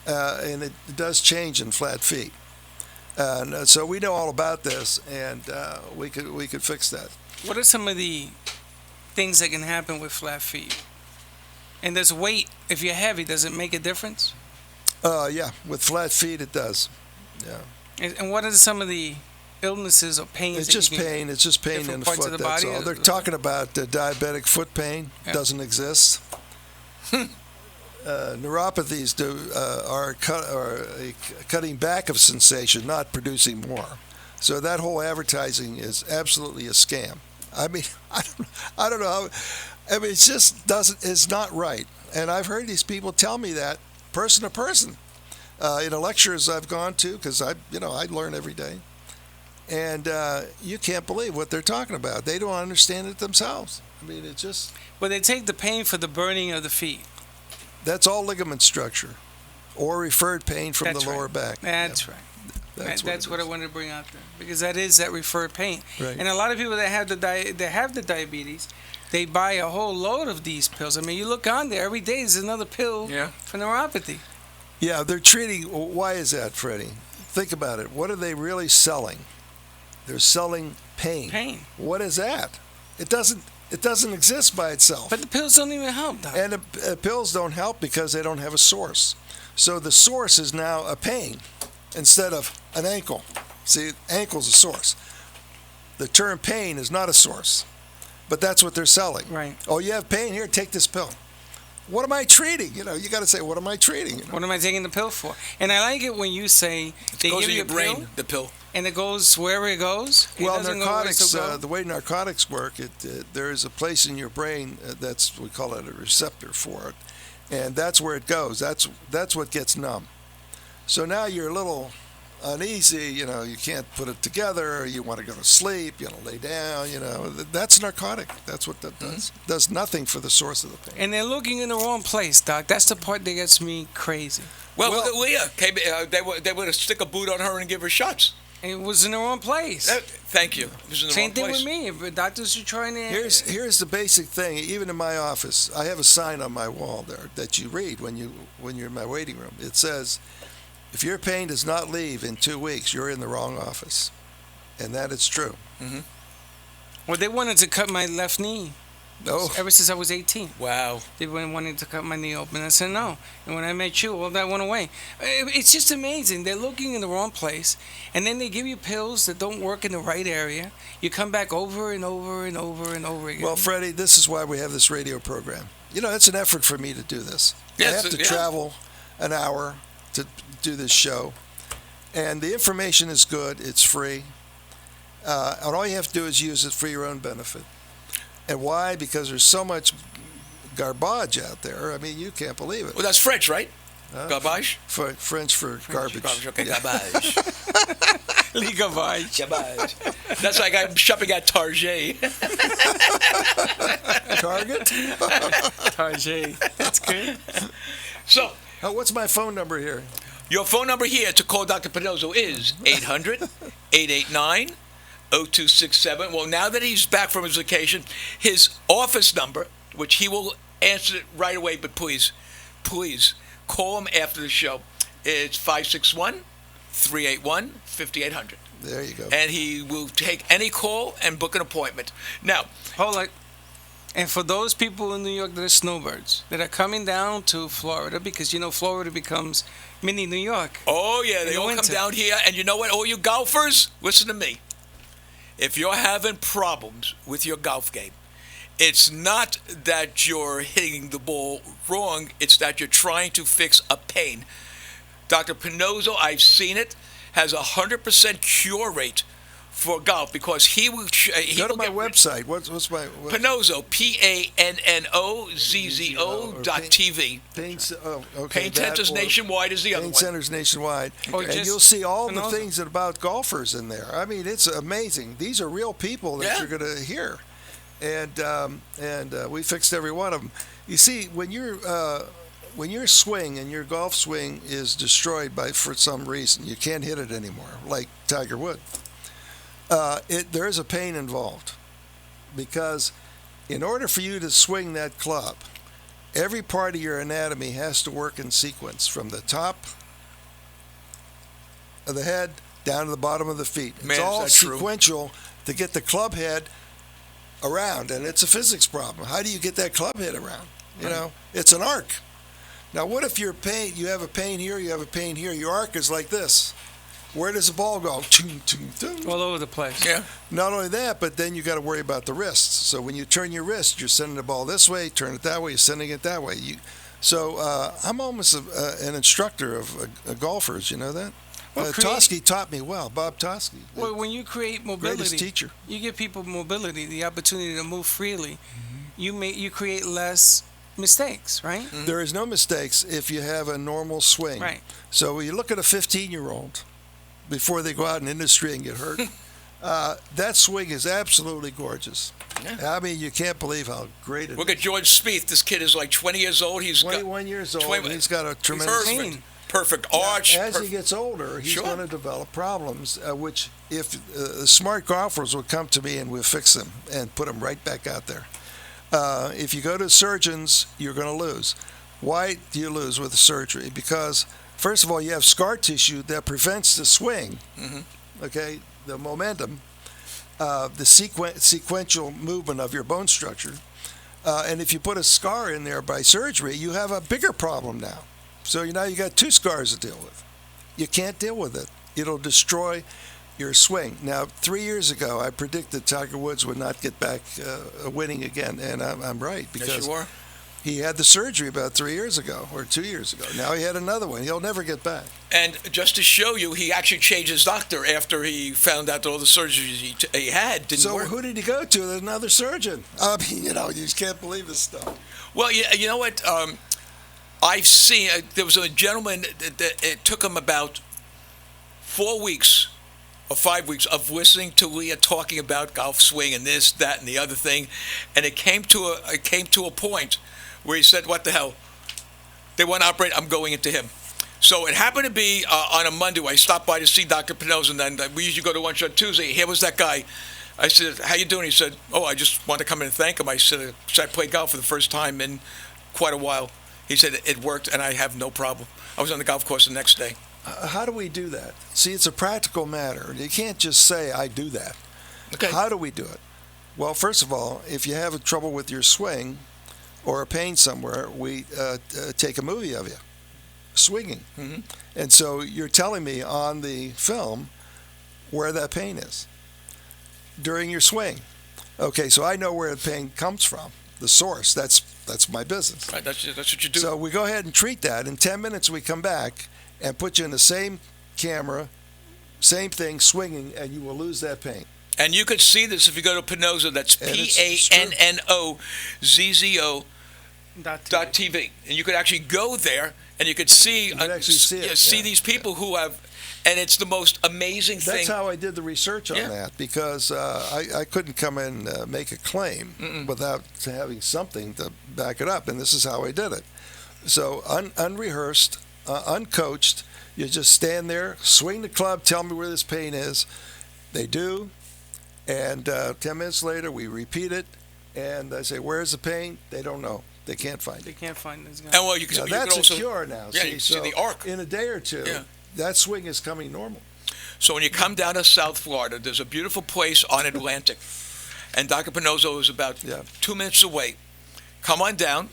And it does change in flat feet. So we know all about this, and we could fix that. What are some of the things that can happen with flat feet? And does weight, if you're heavy, does it make a difference? Yeah, with flat feet it does. Yeah. And what are some of the illnesses or pains? It's just pain. It's just pain in the foot. That's all. They're talking about diabetic foot pain. Yeah. Doesn't exist. Neuropathies are a cutting back of sensation, not producing more. So that whole advertising is absolutely a scam. I mean, I don't know how. I mean, it just is not right. And I've heard these people tell me that person to person in the lectures I've gone to because I learn every day. And you can't believe what they're talking about. They don't understand it themselves. I mean, it just. But they take the pain for the burning of the feet. That's all ligament structure or referred pain from the lower back. That's right. That's what I wanted to bring out there because that is that referred pain. Right. And a lot of people that have the diabetes, they buy a whole load of these pills. I mean, you look on there every day. There's another pill for neuropathy. Yeah, they're treating. Why is that, Freddie? Think about it. What are they really selling? They're selling pain. Pain. What is that? It doesn't exist by itself. But the pills don't even help, Doc. And the pills don't help because they don't have a source. So the source is now a pain instead of an ankle. See, ankle's a source. The term pain is not a source, but that's what they're selling. Right. Oh, you have pain? Here, take this pill. What am I treating? You got to say, what am I treating? What am I taking the pill for? And I like it when you say they give you a pill, the pill, and it goes wherever it goes. Well, narcotics, the way narcotics work, there is a place in your brain we call it a receptor for it, and that's where it goes. That's what gets numb. So now you're a little uneasy. You can't put it together. You want to go to sleep. You want to lay down. That's narcotic. That's what that does. Does nothing for the source of the pain. And they're looking in the wrong place, Doc. That's the part that gets me crazy. Well, Leah, they would stick a boot on her and give her shots. It was in the wrong place. Thank you. It was in the Same wrong thing place. with me. If doctors are trying to. Here's the basic thing. Even in my office, I have a sign on my wall there that you read when you're in my waiting room. It says, if your pain does not leave in 2 weeks, you're in the wrong office. And that is true. Mm-hmm. Well, they wanted to cut my left knee. No. Ever since I was 18. Wow. They wanted to cut my knee open. I said no. And when I met you, all that went away. It's just amazing. They're looking in the wrong place. And then they give you pills that don't work in the right area. You come back over and over and over and over again. Well, Freddie, this is why we have this radio program. It's an effort for me to do this. Yes, I have to travel an hour to do this show. And the information is good. It's free. And all you have to do is use it for your own benefit. And why? Because there's so much garbage out there. I mean, you can't believe it. Well, that's French, right? Garbage? French for garbage. Okay, garbage. Le garbage. Garbage. That's like I'm shopping at Target. Target? Target. That's good. So, what's my phone number here? Your phone number here to call Dr. Pannozzo is 800-889-9999. 0267. Well, now that he's back from his vacation, his office number, which he will answer right away, but please call him after the show. It's 561-381-5800. There you go. And he will take any call and book an appointment. Now, hold on. And for those people in New York that are snowbirds, that are coming down to Florida, because Florida becomes mini New York. Oh, yeah, they all come down here. And you know what, all you golfers, listen to me. If you're having problems with your golf game, it's not that you're hitting the ball wrong. It's that you're trying to fix a pain. Dr. Pannozzo, I've seen it, has 100% cure rate for golf because he will. Go to my website. What's my Pannozzo? PANNOZZO.TV. Pain Centers Nationwide is the other one. Pain Centers Nationwide, and you'll see all the things about golfers in there. I mean, it's amazing. These are real people that you're going to hear, and we fixed every one of them. You see, when your swing and your golf swing is destroyed for some reason, you can't hit it anymore, like Tiger Woods. There is a pain involved because in order for you to swing that club, every part of your anatomy has to work in sequence from the top of the head down to the bottom of the feet. It's all sequential to get the club head around, and it's a physics problem. How do you get that club head around? It's an arc. Now, what if you have a pain here, you have a pain here, your arc is like this. Where does the ball go? All over the place. Yeah. Not only that, but then you got to worry about the wrists. So when you turn your wrist, you're sending the ball this way, turn it that way, you're sending it that way. So I'm almost an instructor of golfers, you know that? Tosky taught me well, Bob Tosky. Well, when you create mobility, greatest teacher. You give people mobility, the opportunity to move freely. You create less mistakes, right? Mm-hmm. There is no mistakes if you have a normal swing. Right. So when you look at a 15-year-old before they go out in industry and get hurt, that swing is absolutely gorgeous. Yeah. I mean, you can't believe how great it is. Look at George Spieth. This kid is like 20 years old. He's 21 years old. And he's got a tremendous perfect arch. Now, as he gets older, he's going to develop problems, which if smart golfers will come to me and we'll fix them and put them right back out there. If you go to surgeons, you're going to lose. Why do you lose with the surgery? Because, first of all, you have scar tissue that prevents the swing, okay, the momentum, the sequential movement of your bone structure. And if you put a scar in there by surgery, you have a bigger problem now. So now you got two scars to deal with. You can't deal with it. It'll destroy your swing. Now, 3 years ago, I predicted Tiger Woods would not get back winning again, and I'm right because yes, you are. He had the surgery about 3 years ago or 2 years ago. Now he had another one. He'll never get back. And just to show you, he actually changed his doctor after he found out that all the surgeries he had didn't work. So who did he go to? Another surgeon. I mean, you just can't believe this stuff. Well, you know what? I've seen, there was a gentleman, it took him about 4 weeks or 5 weeks of listening to Leah talking about golf swing and this, that, and the other thing. And it came to a point where he said, what the hell? They want to operate, I'm going into him. So it happened to be on a Monday where I stopped by to see Dr. Pannozzo, and then we usually go to lunch on Tuesday. Here was that guy. I said, how you doing? He said, oh, I just want to come in and thank him. I said, I played golf for the first time in quite a while. He said, it worked, and I have no problem. I was on the golf course the next day. How do we do that? See, it's a practical matter. You can't just say, I do that. Okay. How do we do it? Well, first of all, if you have trouble with your swing or a pain somewhere, we take a movie of you swinging. Mm-hmm. And so you're telling me on the film where that pain is during your swing. Okay, so I know where the pain comes from, the source. That's my business. Right, that's what you do. So we go ahead and treat that. In 10 minutes, we come back and put you in the same camera, same thing, swinging, and you will lose that pain. And you could see this if you go to Pannozzo. That's PANNOZZO.TV. And you could actually go there, and you could see, see these people who have, and it's the most amazing thing. That's how I did the research on that, because I couldn't come in and make a claim without having something to back it up, and this is how I did it. So unrehearsed, uncoached, you just stand there, swing the club, tell me where this pain is. They do. And 10 minutes later, we repeat it, and I say, "Where's the pain?" They don't know. They can't find They it. can't find this guy. And well, you can, Now, you that's can also, a cure now. Yeah, you see the arc. In a day or two, Yeah. that swing is coming normal. So when you come down to South Florida, there's a beautiful place on Atlantic, and Dr. Pannozzo is about 2 minutes away. Come on down.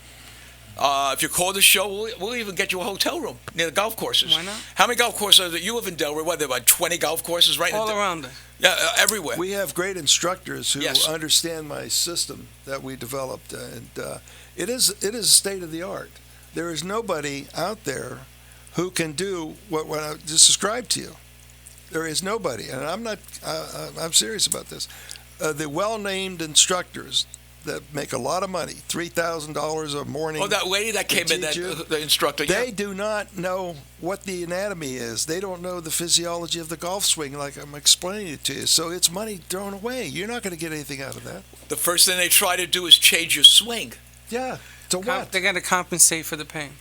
If you call the show, we'll even get you a hotel room near the golf courses. Why not? How many golf courses that you live in Delaware? What, there are about 20 golf courses right All around us. Yeah, everywhere. We have great instructors who Yes. understand my system that we developed, and it is state of the art. There is nobody out there who can do what I just described to you. There is nobody, and I'm not. I'm serious about this. The well-named instructors that make a lot of money, $3,000 a morning. Oh, that lady that came in, the instructor. They Yeah. do not know what the anatomy is. They don't know the physiology of the golf swing like I'm explaining it to you. So it's money thrown away. You're not going to get anything out of that. The first thing they try to do is change your swing. Yeah. To what? They got to compensate for the pain.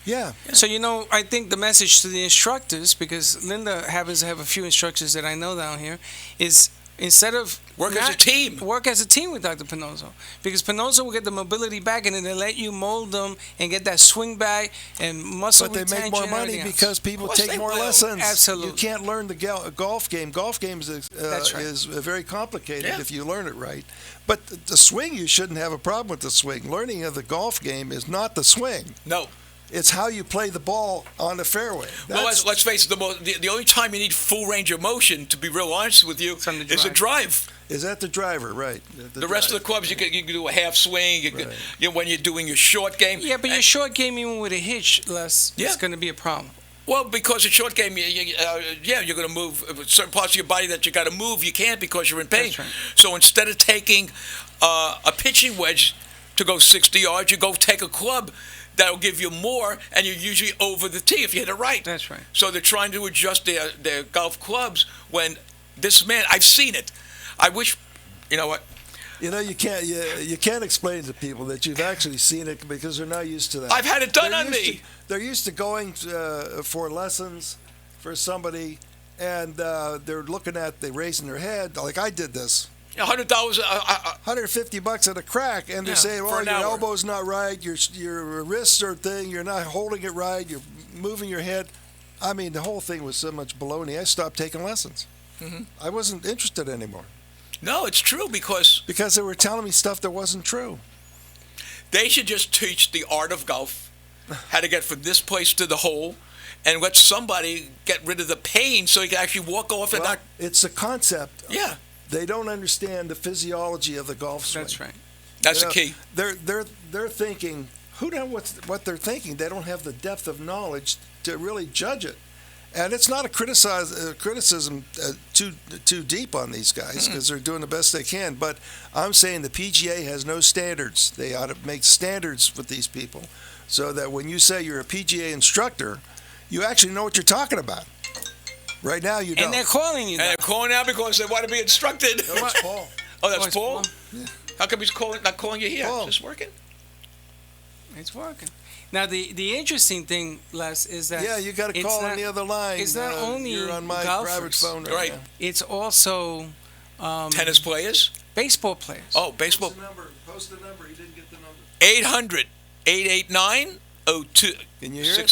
Yeah. So, I think the message to the instructors, because Linda happens to have a few instructors that I know down here, is instead of work as a team. Work as a team with Dr. Pannozzo, because Pannozzo will get the mobility back, and then they let you mold them and get that swing back and muscle But they retention. make more and money everything else. because people take more lessons. Absolutely. You can't learn the golf game. Golf game is That's right. very complicated Yeah. if you learn it right. But the swing, you shouldn't have a problem with the swing. Learning of the golf game is not the swing. No. It's how you play the ball on the fairway. Well, let's face it, the only time you need full range of motion, to be real honest with you, is the drive. Is that the driver, right? The rest of the clubs, you can do a half swing. When you're doing your short game. Yeah, but your short game, even with a hitch, it's going to be a problem. Well, because a short game, you're going to move certain parts of your body that you got to move. You can't because you're in pain. That's right. So instead of taking a pitching wedge to go 60 yards, you go take a club that'll give you more, and you're usually over the tee if you hit it right. That's right. So they're trying to adjust their golf clubs when this man, I've seen it. I wish, you know what? You can't explain to people that you've actually seen it because they're not used to that. I've had it done on me. They're used to going for lessons for somebody, and they're looking at, they raising their head like I did this. $100, $150 at a crack, and they're saying, "Well, your elbow's not right, your wrists are thing, you're not holding it right, you're moving your head." I mean, the whole thing was so much baloney. I stopped taking lessons. Mm-hmm. I wasn't interested anymore. No, it's true because they were telling me stuff that wasn't true. They should just teach the art of golf, how to get from this place to the hole, and let somebody get rid of the pain so you can actually walk off and not. It's a concept. Yeah. They don't understand the physiology of the golf swing. That's right. That's the key. They're thinking. Who knows what they're thinking? They don't have the depth of knowledge to really judge it. And it's not a criticism too deep on these guys because they're doing the best they can. But I'm saying the PGA has no standards. They ought to make standards with these people so that when you say you're a PGA instructor, you actually know what you're talking about. Right now, you don't. And they're calling you. And they're calling out because they want to be instructed. No, that's Paul. Oh, that's Paul? Yeah. How come he's not calling you here? Paul. Is this working? It's working. Now, the interesting thing, Les, is that... Yeah, you got to call on the other line. It's not only you're on my golfers. private phone right now. It's also... tennis players? Baseball players. Oh, baseball. Post the number. He didn't get the number. 800-889-0267. Can you hear it?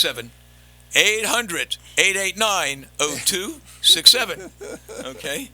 800-889-0267. Okay.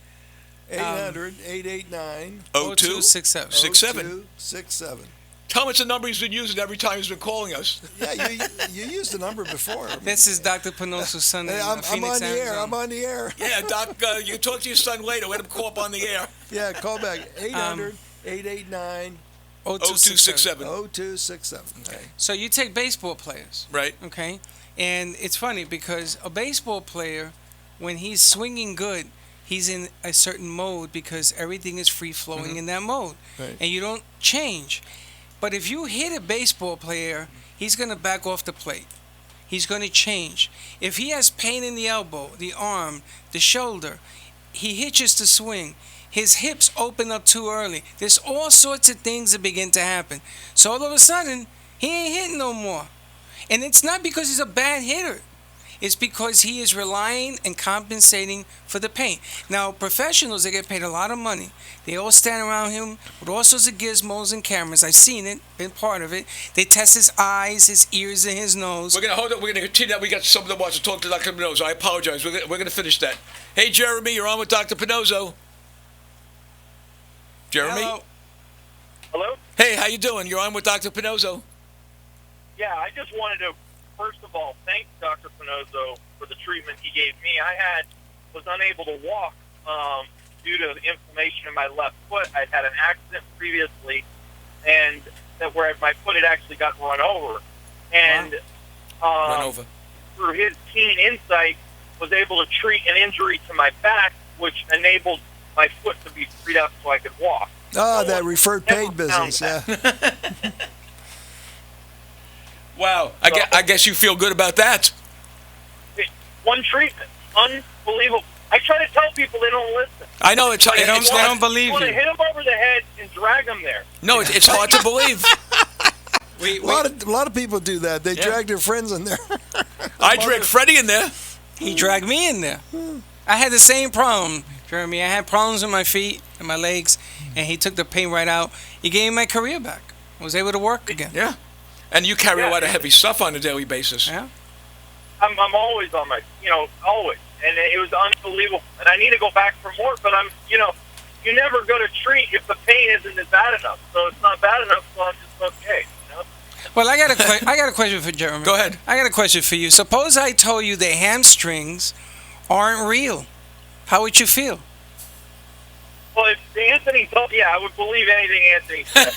800-889-0267. 0267. Tell him it's a number he's been using every time he's been calling us. Yeah, you used the number before. This is Dr. Pannozzo's son. Hey, I'm on the air. I'm on the air. Yeah, Doc, you can talk to your son later. Let him call up on the air. Yeah, call back. 800-889-0267. 0267. Okay. So you take baseball players. Right. Okay. And it's funny because a baseball player, when he's swinging good, he's in a certain mode because everything is free-flowing in that mode. Right. And you don't change. But if you hit a baseball player, he's going to back off the plate. He's going to change. If he has pain in the elbow, the arm, the shoulder, he hitches the swing. His hips open up too early. There's all sorts of things that begin to happen. So all of a sudden, he ain't hitting no more. And it's not because he's a bad hitter. It's because he is relying and compensating for the pain. Now, professionals, they get paid a lot of money. They all stand around him with all sorts of gizmos and cameras. I've seen it, been part of it. They test his eyes, his ears, and his nose. We're going to hold up. We're going to continue that. We got someone that wants to talk to Dr. Pannozzo. I apologize. We're going to finish that. Hey, Jeremy, you're on with Dr. Pannozzo. Jeremy? Hello? Hey, how you doing? You're on with Dr. Pannozzo. Yeah, I just wanted to, first of all, thank Dr. Pannozzo for the treatment he gave me. I was unable to walk due to inflammation in my left foot. I'd had an accident previously, and that where my foot had actually got run over. And run over. Through his keen insight, was able to treat an injury to my back, which enabled my foot to be freed up so I could walk. Oh, that referred pain business, yeah. Wow. I guess you feel good about that. One treatment. Unbelievable. I try to tell people they don't listen. I know. They don't believe you. Want to hit them over the head and drag them there. No, it's hard to believe. A lot of people do that. They drag their friends in there. I dragged Freddy in there. He dragged me in there. I had the same problem, Jeremy. I had problems with my feet and my legs, and he took the pain right out. He gave me my career back. I was able to work again. Yeah. And you carry a lot of heavy stuff on a daily basis. Yeah. I'm always on my, always. And it was unbelievable. And I need to go back for more, but you never go to treat if the pain isn't bad enough. So it's not bad enough, so I'm just okay. Well, I got a question for Jeremy. Go ahead. I got a question for you. Suppose I told you the hamstrings aren't real. How would you feel? Well, if Anthony told I would believe anything Anthony said.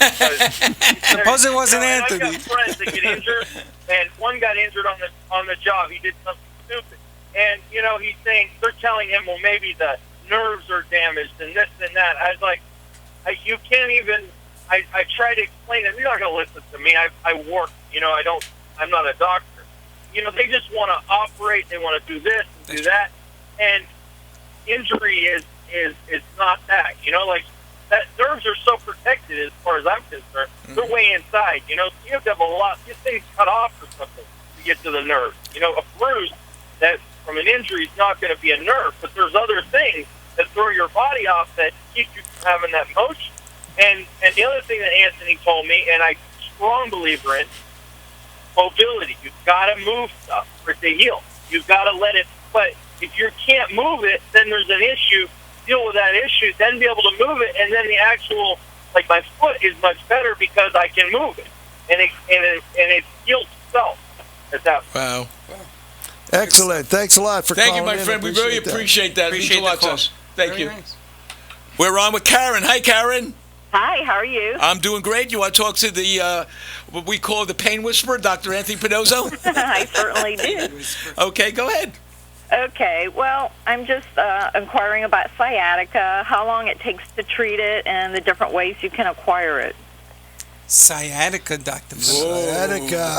Suppose it wasn't Anthony. I've got friends that get injured, and one got injured on the job. He did something stupid. And, he's saying, they're telling him, well, maybe the nerves are damaged and this and that. I was like, you can't even... I try to explain it. You're not going to listen to me. I work. I'm not a doctor. They just want to operate. They want to do this and do that. And injury is not that. That nerves are so protected as far as I'm concerned. They're way inside. You have to have a lot. These things cut off or something to get to the nerve. A bruise that from an injury is not going to be a nerve, but there's other things that throw your body off that keep you from having that motion. And the other thing that Anthony told me, and I'm a strong believer in, mobility. You've got to move stuff for it to heal. You've got to let it, but if you can't move it, then there's an issue. Deal with that issue, then be able to move it, and then the actual, my foot is much better because I can move it. And it heals itself at that point. Wow. Excellent. Thanks a lot for calling in. Thank you, my friend. We really appreciate that. Appreciate it means a lot to us. Thank Very you. nice. We're on with Karen. Hi, Karen. Hi, how are you? I'm doing great. You want to talk to the what we call the pain whisperer, Dr. Anthony Pannozzo? I certainly do. Okay, go ahead. Okay, well, I'm just inquiring about sciatica, how long it takes to treat it, and the different ways you can acquire it. Sciatica, Dr. Sciatica.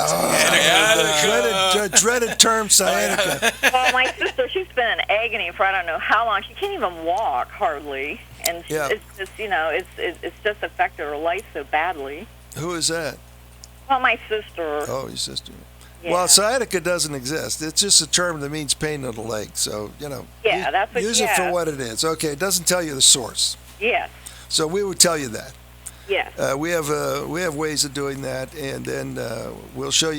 Dreaded term, sciatica. Well, my sister, she's been in agony for I don't know how long. She can't even walk, hardly. And it's just, it's just affected her life so badly. Who is that? Well, my sister. Oh, your sister. Yeah. Well, sciatica doesn't exist. It's just a term that means pain in the leg. So, Yeah, that's what use it for what it is. Okay, it doesn't tell you the source. Yes. So we would tell you that. Yes. We have ways of doing that, and then we'll show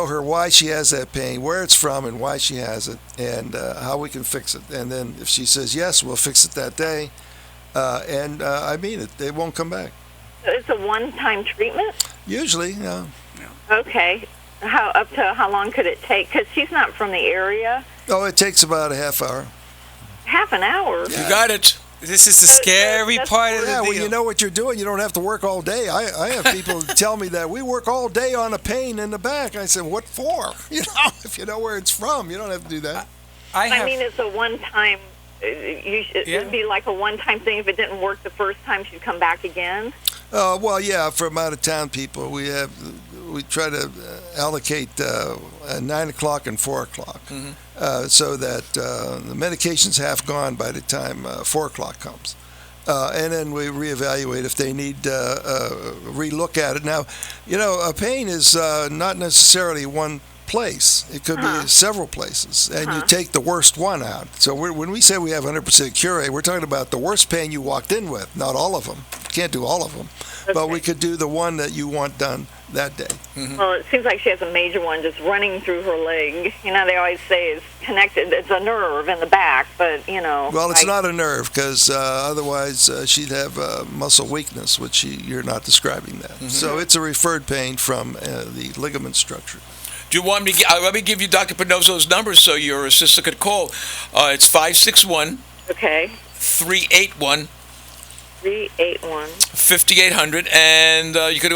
her why she has that pain, where it's from, and why she has it, and how we can fix it. And then if she says yes, we'll fix it that day. I mean it. They won't come back. So it's a one-time treatment? Usually, yeah. Okay. Up to how long could it take? Because she's not from the area. Oh, it takes about a half hour. Half an hour? You got it. This is the scary part of the deal. Well, you know what you're doing. You don't have to work all day. I have people tell me that we work all day on a pain in the back. I said, what for? If you know where it's from, you don't have to do that. I mean, it's a one-time. It'd be like a one-time thing. If it didn't work the first time, she'd come back again. Well, yeah. From out-of-town people, we try to allocate 9 o'clock and 4 o'clock, so that the medication's half gone by the time 4 o'clock comes. And then we reevaluate if they need relook at it. Now, a pain is not necessarily one place. It could be several places, and you take the worst one out. So when we say we have 100% cure, we're talking about the worst pain you walked in with, not all of them. You can't do all of them, but we could do the one that you want done that day. Well, it seems like she has a major one just running through her leg. You know, they always say it's connected. It's a nerve in the back, but, you know. Well, it's not a nerve, because otherwise she'd have muscle weakness, which you're not describing that. So it's a referred pain from the ligament structure. Do you want me to let me give you Dr. Pannozzo's number so your assistant could call. It's 561 381 5800, and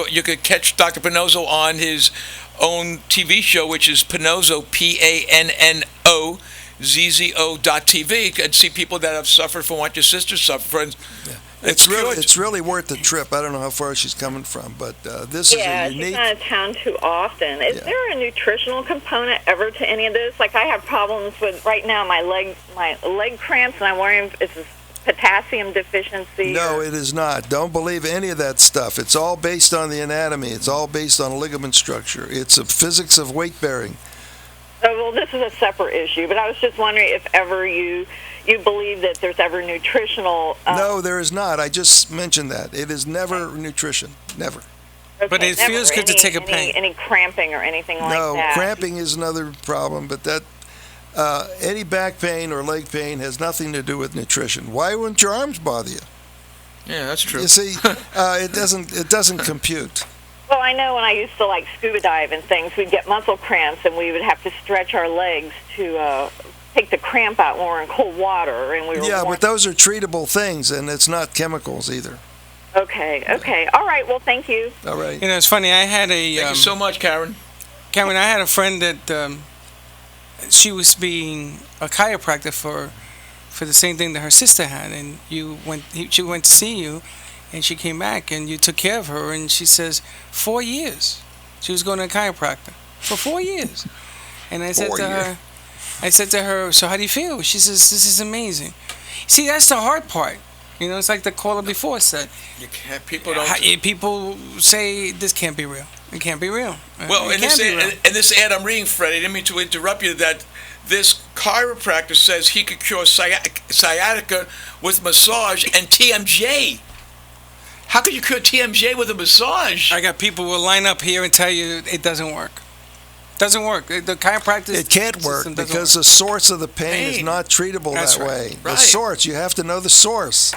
you could catch Dr. Pannozzo on his own TV show, which is Pannozzo, PANNOZZO.TV, and see people that have suffered from what your sister suffered from. It's really worth the trip. I don't know how far she's coming from, but this is a unique. She's not in town too often. Is there a nutritional component ever to any of this? Like, I have problems with right now my leg cramps, and I'm wondering if it's potassium deficiency. No, it is not. Don't believe any of that stuff. It's all based on the anatomy. It's all based on ligament structure. It's a physics of weight bearing. Well, this is a separate issue, but I was just wondering if ever you believe that there's ever nutritional... No, there is not. I just mentioned that. It is never nutrition. Never. Okay, but it feels good to take a pain. Any cramping or anything like that? No, cramping is another problem, but that... any back pain or leg pain has nothing to do with nutrition. Why wouldn't your arms bother you? Yeah, that's true. You see, it doesn't compute. Well, I know when I used to scuba dive and things, we'd get muscle cramps and we would have to stretch our legs to take the cramp out when we're in cold water. And we were but those are treatable things, and it's not chemicals either. Okay. All right. Well, thank you. All right. You know, it's funny. I had a. Thank you so much, Karen. Karen, I had a friend that she was being a chiropractor for the same thing that her sister had, and she went to see you, and she came back, and you took care of her, and she says 4 years she was going to a chiropractor for 4 years, and I said to her, so how do you feel? She says, this is amazing. See, that's the hard part. You know, it's like the caller before said. People say this can't be real. It can't be real. Well, in this ad I'm reading, Freddie, I didn't mean to interrupt you, that this chiropractor says he could cure sciatica with massage and TMJ. How could you cure TMJ with a massage? I got people who will line up here and tell you it doesn't work. Doesn't work. The chiropractic. It can't work because the source of the pain is not treatable that way. Right. The source, you have to know the source.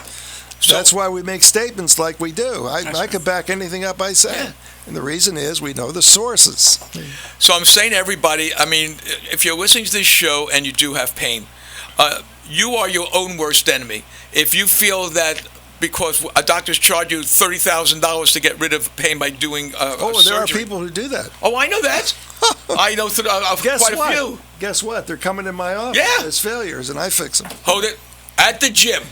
So, that's why we make statements like we do. I could back anything up I say. Yeah. And the reason is we know the sources. So I'm saying to everybody, I mean, if you're listening to this show and you do have pain, you are your own worst enemy. If you feel that because a doctor's charged you $30,000 to get rid of pain by doing there surgery. are people who do that. Oh, I know that. I know quite a few. Guess what? They're coming in my office as failures, and I fix them. Hold it. At the gym.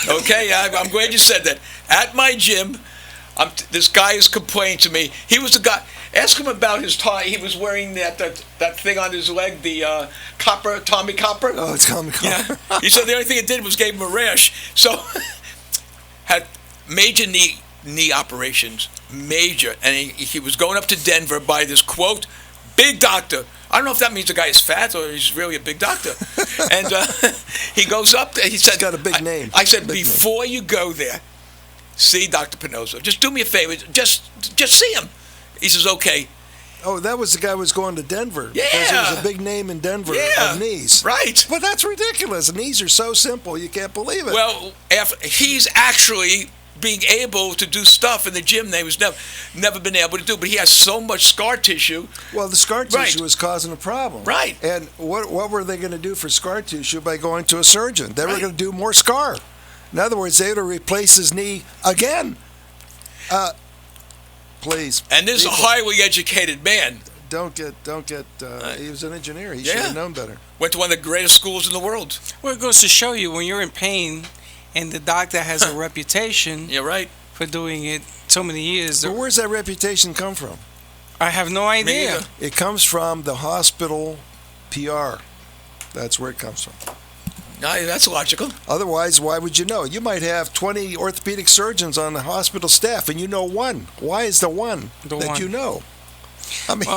Okay, I'm glad you said that. At my gym, this guy is complaining to me. He was the guy. Ask him about his tie. He was wearing that thing on his leg, the Tommy Copper. Oh, it's Tommy Copper. Yeah. He said the only thing it did was gave him a rash. So, had major knee operations, major, and he was going up to Denver by this quote, big doctor. I don't know if that means the guy is fat or he's really a big doctor. And he goes up there. He said, he's got a big name. I said, before you go there, see Dr. Pannozzo. Just do me a favor. Just see him. He says, okay. Oh, that was the guy who was going to Denver. Yeah. Because there was a big name in Denver of knees. Right. But that's ridiculous. Knees are so simple, you can't believe it. Well, he's actually being able to do stuff in the gym that he was never been able to do. But he has so much scar tissue. Well, the scar tissue was causing a problem. Right. And what were they going to do for scar tissue by going to a surgeon? They were going to do more scar. In other words, they had to replace his knee again. Please. And this is a highly educated man. Don't get. He was an engineer. He should have known better. Went to one of the greatest schools in the world. Well, it goes to show you when you're in pain, and the doctor has a reputation. You're right. For doing it so many years. But where's that reputation come from? I have no idea. It comes from the hospital PR. That's where it comes from. No, that's logical. Otherwise, why would you know? You might have 20 orthopedic surgeons on the hospital staff, and you know one. Why is the one you know? I mean,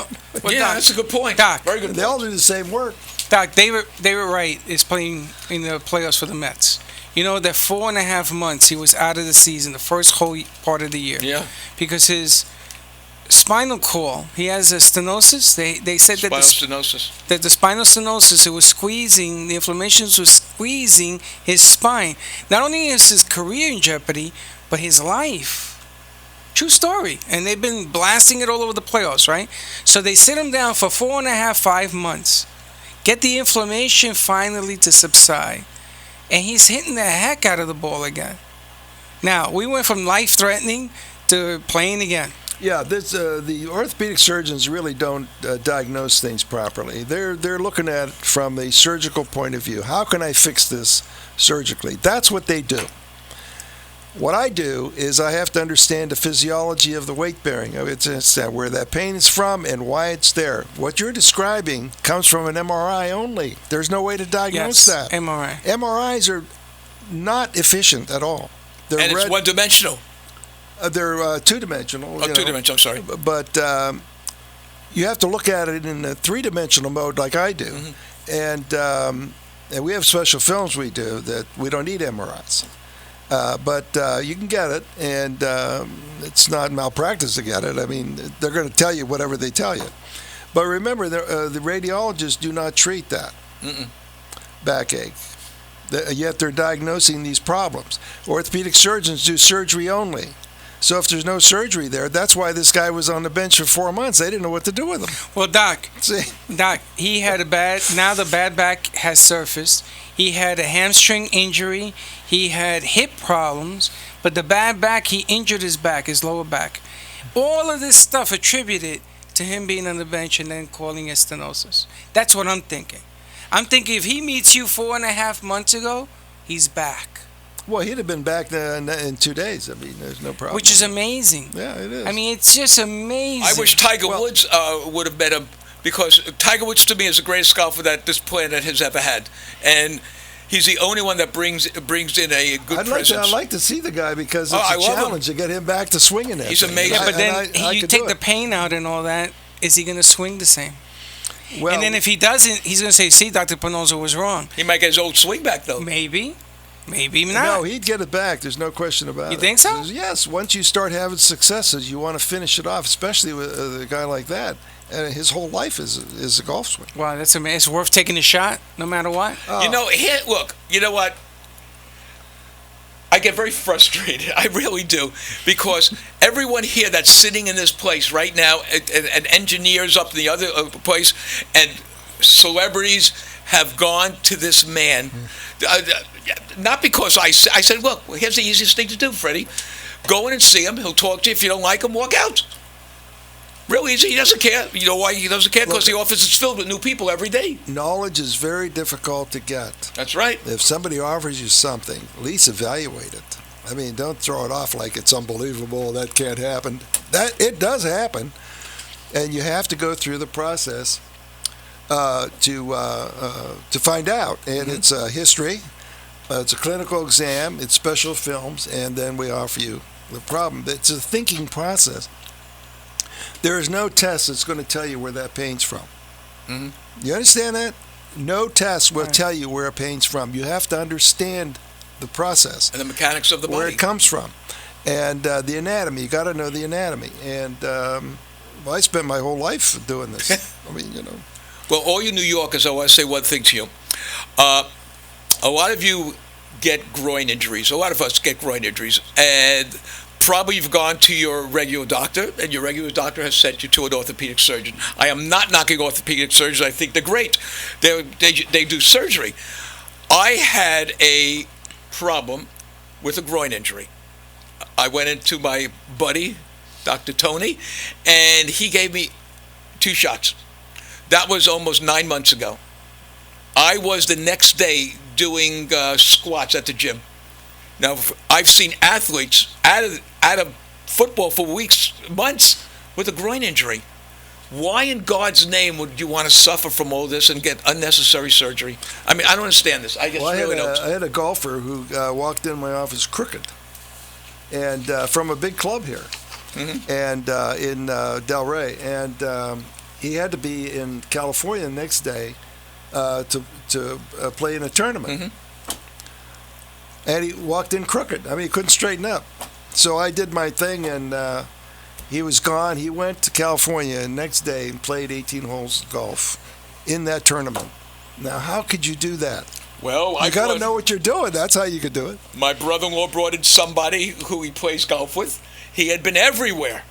yeah, that's a good point. Doc, very good. They all do the same work. Doc, David Wright is playing in the playoffs for the Mets. You know that 4.5 months he was out of the season, the first whole part of the year. Yeah. Because his spinal cord, he has a stenosis. They said that the spinal stenosis, it was squeezing, the inflammations was squeezing his spine. Not only is his career in jeopardy, but his life. True story. And they've been blasting it all over the playoffs, right? So they sit him down for 4.5, 5 months. Get the inflammation finally to subside. And he's hitting the heck out of the ball again. Now, we went from life-threatening to playing again. Yeah, the orthopedic surgeons really don't diagnose things properly. They're looking at it from a surgical point of view. How can I fix this surgically? That's what they do. What I do is I have to understand the physiology of the weight bearing. It's where that pain is from and why it's there. What you're describing comes from an MRI only. There's no way to diagnose that. MRI. MRIs are not efficient at all. It's one-dimensional. They're two-dimensional. Oh, two-dimensional, I'm sorry. But you have to look at it in a three-dimensional mode like I do. Mm-hmm. And we have special films we do that we don't need MRIs. But you can get it, and it's not malpractice to get it. I mean, they're going to tell you whatever they tell you. But remember, the radiologists do not treat that backache. Yet they're diagnosing these problems. Orthopedic surgeons do surgery only. So if there's no surgery there, that's why this guy was on the bench for 4 months. They didn't know what to do with him. Well, Doc, he had now the bad back has surfaced. He had a hamstring injury. He had hip problems. But the bad back, he injured his back, his lower back. All of this stuff attributed to him being on the bench and then calling it stenosis. That's what I'm thinking. I'm thinking if he meets you 4.5 months ago, he's back. Well, he'd have been back in 2 days. I mean, there's no problem. Which is amazing. Yeah, it is. I mean, it's just amazing. I wish Tiger Woods would have met him, because Tiger Woods to me is the greatest golfer that this planet has ever had, and he's the only one that brings in a good presence. I'd like to see the guy, because it's a challenge to get him back to swinging it. He's amazing. Yeah, but then you take the pain out and all that. Is he going to swing the same? Well, and then if he doesn't, he's going to say, see, Dr. Pannozzo was wrong. He might get his old swing back, though. Maybe not. No, he'd get it back. There's no question about it. You think so? Yes. Once you start having successes, you want to finish it off, especially with a guy like that. And his whole life is a golf swing. Wow, that's amazing. It's worth taking a shot, no matter what. You know, look, you know what? I get very frustrated. I really do. Because everyone here that's sitting in this place right now, and engineers up in the other place, and celebrities have gone to this man. Not because I said, look, here's the easiest thing to do, Freddie. Go in and see him. He'll talk to you. If you don't like him, walk out. Real easy. He doesn't care. You know why he doesn't care? Because the office is filled with new people every day. Knowledge is very difficult to get. That's right. If somebody offers you something, at least evaluate it. I mean, don't throw it off like it's unbelievable, that can't happen. It does happen. And you have to go through the process to find out. And it's a history, it's a clinical exam, it's special films, and then we offer you the problem. It's a thinking process. There is no test that's going to tell you where that pain's from. Mm-hmm. You understand that? No test will tell you where a pain's from. You have to understand the process. And the mechanics of the body. Where it comes from. And the anatomy. You got to know the anatomy. And I spent my whole life doing this. I mean, you know. Well, all you New Yorkers, I want to say one thing to you. A lot of you get groin injuries. A lot of us get groin injuries. And probably you've gone to your regular doctor, and your regular doctor has sent you to an orthopedic surgeon. I am not knocking orthopedic surgeons. I think they're great. They do surgery. I had a problem with a groin injury. I went into my buddy, Dr. Tony, and he gave me 2 shots. That was almost 9 months ago. I was the next day doing squats at the gym. Now, I've seen athletes out of football for weeks, months, with a groin injury. Why in God's name would you want to suffer from all this and get unnecessary surgery? I mean, I don't understand this. I had a golfer who walked in my office crooked, and from a big club here. and in Delray, and he had to be in California the next day to play in a tournament. And he walked in crooked. I mean, he couldn't straighten up. So I did my thing, and he was gone. He went to California the next day and played 18 holes of golf in that tournament. Now, how could you do that? Well, you got to know what you're doing. That's how you could do it. My brother-in-law brought in somebody who he plays golf with. He had been everywhere.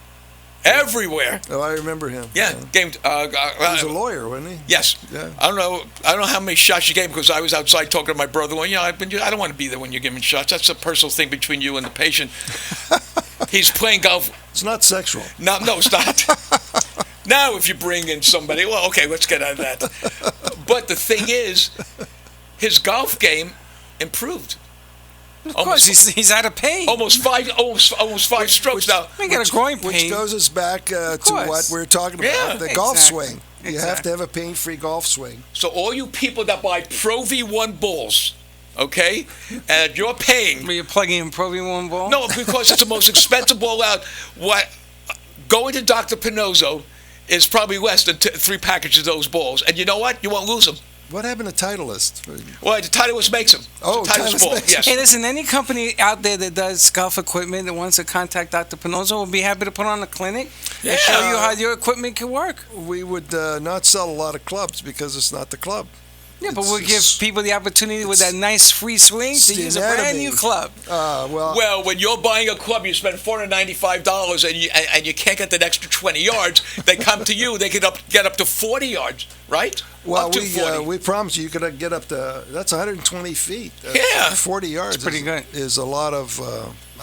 Everywhere. Oh, I remember him. Yeah, game. He was a lawyer, wasn't he? Yes. Yeah. I don't know how many shots you gave because I was outside talking to my brother. Well, I don't want to be there when you're giving shots. That's a personal thing between you and the patient. He's playing golf. It's not sexual. No, it's not. Now, if you bring in somebody, well, okay, let's get out of that. But the thing is, his golf game improved. Of course, he's out of pain. Almost five strokes now. We got a growing pain. Which goes us back to what we're talking about, the golf swing. You have to have a pain-free golf swing. So all you people that buy Pro V1 balls, okay, and you're paying. But you're plugging in Pro V1 ball? No, because it's the most expensive ball out. Going to Dr. Pannozzo is probably less than 3 packages of those balls. And you know what? You won't lose them. What happened to Titleist? Well, the Titleist makes them. Oh, Titleist ball. Yes. Hey, listen, any company out there that does golf equipment that wants to contact Dr. Pannozzo will be happy to put on a clinic and show you how your equipment can work. We would not sell a lot of clubs because it's not the club. Yeah, but we'll give people the opportunity with that nice free swing to use a brand new club. Well, when you're buying a club, you spend $495 and you can't get that extra 20 yards. They come to you. They get up to 40 yards, right? Well, we promise you could get up to, that's 120 feet. 40 yards. That's pretty good. Is a lot of,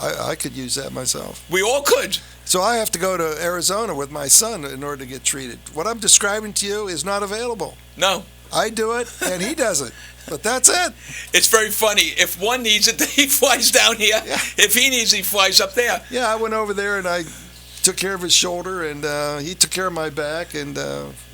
I could use that myself. We all could. So I have to go to Arizona with my son in order to get treated. What I'm describing to you is not available. No. I do it, and he does it. But that's it. It's very funny. If one needs it, he flies down here. Yeah. If he needs it, he flies up there. Yeah, I went over there, and I took care of his shoulder, and he took care of my back, and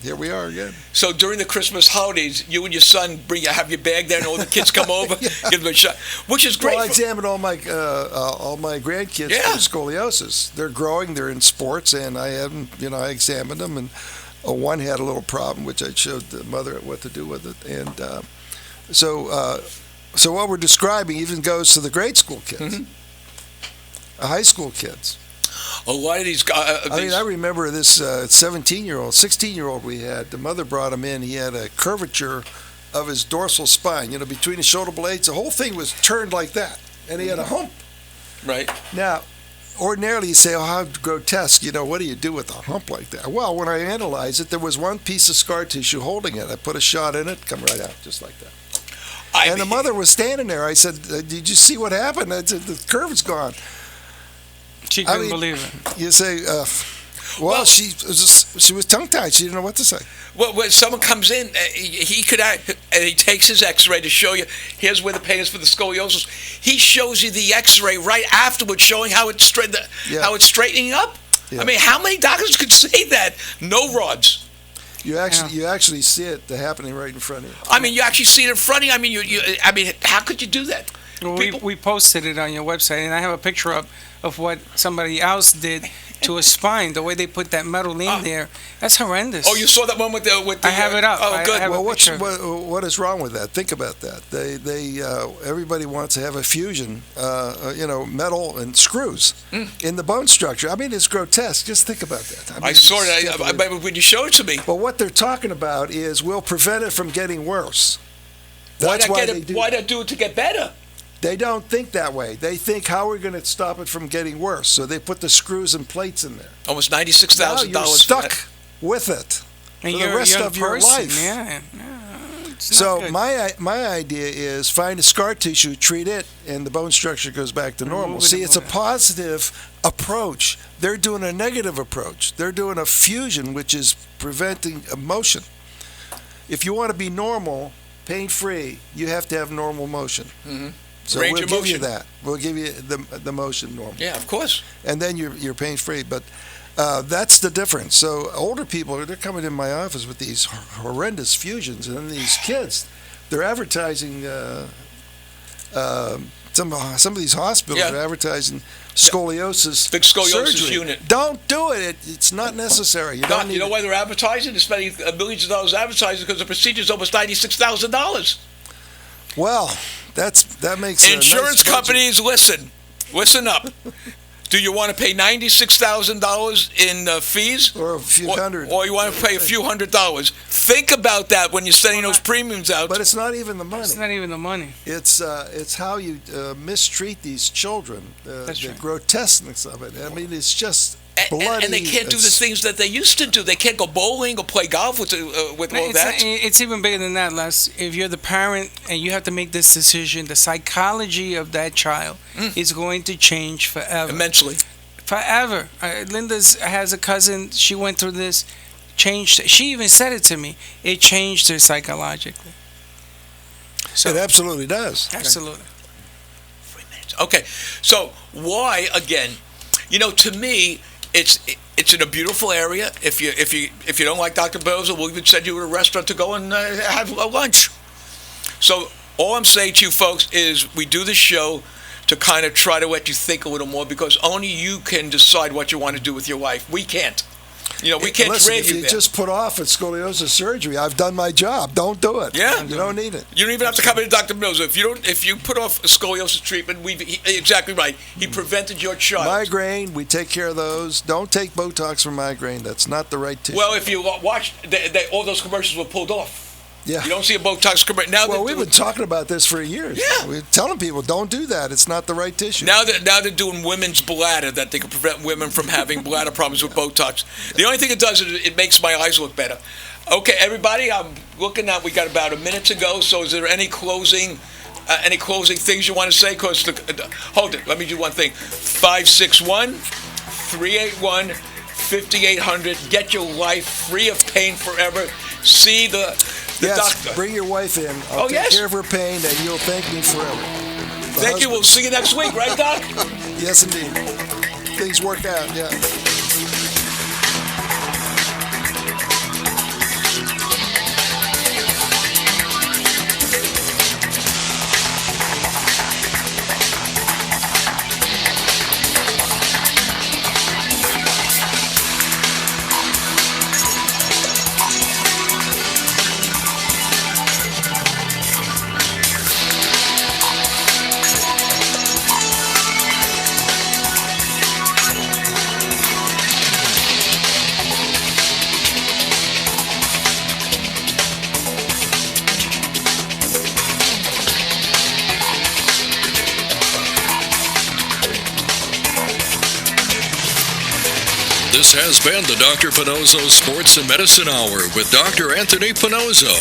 here we are again. So during the Christmas holidays, you and your son have your bag there, and all the kids come over, give them a shot, which is great. Well, I examined all my grandkids for scoliosis. They're growing. They're in sports, and I examined them, and one had a little problem, which I showed the mother what to do with it, and so what we're describing even goes to the grade school kids, high school kids. A lot of these guys. I remember this 16-year-old we had. The mother brought him in. He had a curvature of his dorsal spine, between his shoulder blades. The whole thing was turned like that, and he had a hump. Right. Now, ordinarily you say, oh, how grotesque, what do you do with a hump like that? Well, when I analyzed it, there was one piece of scar tissue holding it. I put a shot in it, come right out, just like that. The mother was standing there. I said, did you see what happened? I said, the curve is gone. She couldn't believe it. You say, she was tongue-tied. She didn't know what to say. Well, when someone comes in, he takes his X-ray to show you, here's where the pain is for the scoliosis. He shows you the X-ray right afterwards, showing how it's straightening up. Yeah. I mean, how many doctors could say that? No rods. You actually see it happening right in front of you. I mean, you actually see it in front of you. I mean, how could you do that? Well, we posted it on your website, and I have a picture up of what somebody else did to a spine. The way they put that metal in there, that's horrendous. Oh, you saw that one with the I have it up. Oh, good. Well, what is wrong with that? Think about that. They everybody wants to have a fusion, metal and screws in the bone structure. I mean, it's grotesque. Just think about that. I saw it when you showed it to me. But what they're talking about is we'll prevent it from getting worse. Why not do it to get better? They don't think that way. They think, how are we going to stop it from getting worse? So they put the screws and plates in there. Almost $96,000. You're stuck with it for the rest of your life. Yeah. So my idea is find a scar tissue, treat it, and the bone structure goes back to normal. See, it's a positive approach. They're doing a negative approach. They're doing a fusion, which is preventing motion. If you want to be normal, pain-free, you have to have normal motion. Mm-hmm. So we'll give you that. We'll give you the motion normal. Yeah, of course. And then you're pain-free. But that's the difference. So older people, they're coming in my office with these horrendous fusions. And then these kids, they're advertising Some of these hospitals are advertising scoliosis, big scoliosis surgery. unit. Don't do it. It's not necessary. You don't need you know why they're advertising? They're spending millions of dollars advertising because the procedure is almost $96,000. Well, that makes insurance a nice companies listen up. Do you want to pay $96,000 in fees, or a few hundred, or you want to pay a few $100s? Think about that when you're sending those premiums out. But it's not even the money. It's not even the money. It's how you mistreat these children. The grotesqueness of it. I mean, it's just bloody. And they can't do the things that they used to do. They can't go bowling or play golf with all that. It's even bigger than that, Les. If you're the parent and you have to make this decision, the psychology of that child is going to change forever. Immensely. Forever. Linda has a cousin. She went through this. Changed. She even said it to me. It changed her psychologically. So it absolutely does. Absolutely. Okay. So why again? You know, to me, it's in a beautiful area. If you don't like Dr. Pannozzo, we'll even send you to a restaurant to go and have a lunch. So all I'm saying to you folks is we do this show to kind of try to let you think a little more, because only you can decide what you want to do with your life. We can't. You know, we can't Listen, trade if you there. just put off a scoliosis surgery, I've done my job. Don't do it. Yeah. You don't need it. You don't even have to come into Dr. Pannozzo. If you put off a scoliosis treatment, exactly right. He prevented your child. Migraine, we take care of those. Don't take Botox for migraine. That's not the right tissue. Well, if you watch, all those commercials were pulled off. Yeah. You don't see a Botox commercial now. Well, we've been talking about this for years. Yeah. We're telling people, don't do that. It's not the right tissue. Now they're doing women's bladder, that they can prevent women from having bladder problems with Botox. The only thing it does is it makes my eyes look better. Okay, everybody, I'm looking at, we got about a minute to go. So is there any closing things you want to say? Because hold it, let me do one thing. 561-381-5800. Get your life free of pain forever. See the doctor. Bring your wife in. I'll take care of her pain, and you'll thank me forever. Thank you. We'll see you next week, right, Doc? Yes, indeed. Things work out, yeah. This has been the Dr. Pannozzo Sports and Medicine Hour with Dr. Anthony Pannozzo.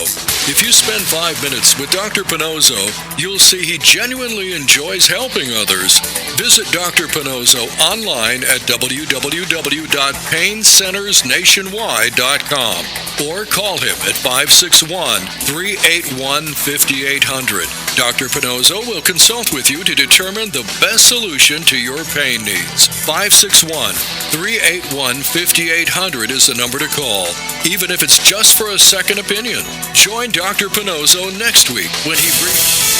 If you spend 5 minutes with Dr. Pannozzo, you'll see he genuinely enjoys helping others. Visit Dr. Pannozzo online at www.paincentersnationwide.com or call him at 561-381-5800. Dr. Pannozzo will consult with you to determine the best solution to your pain needs. 561-381-5800 is the number to call, even if it's just for a second opinion. Join Dr. Pannozzo next week when he brings...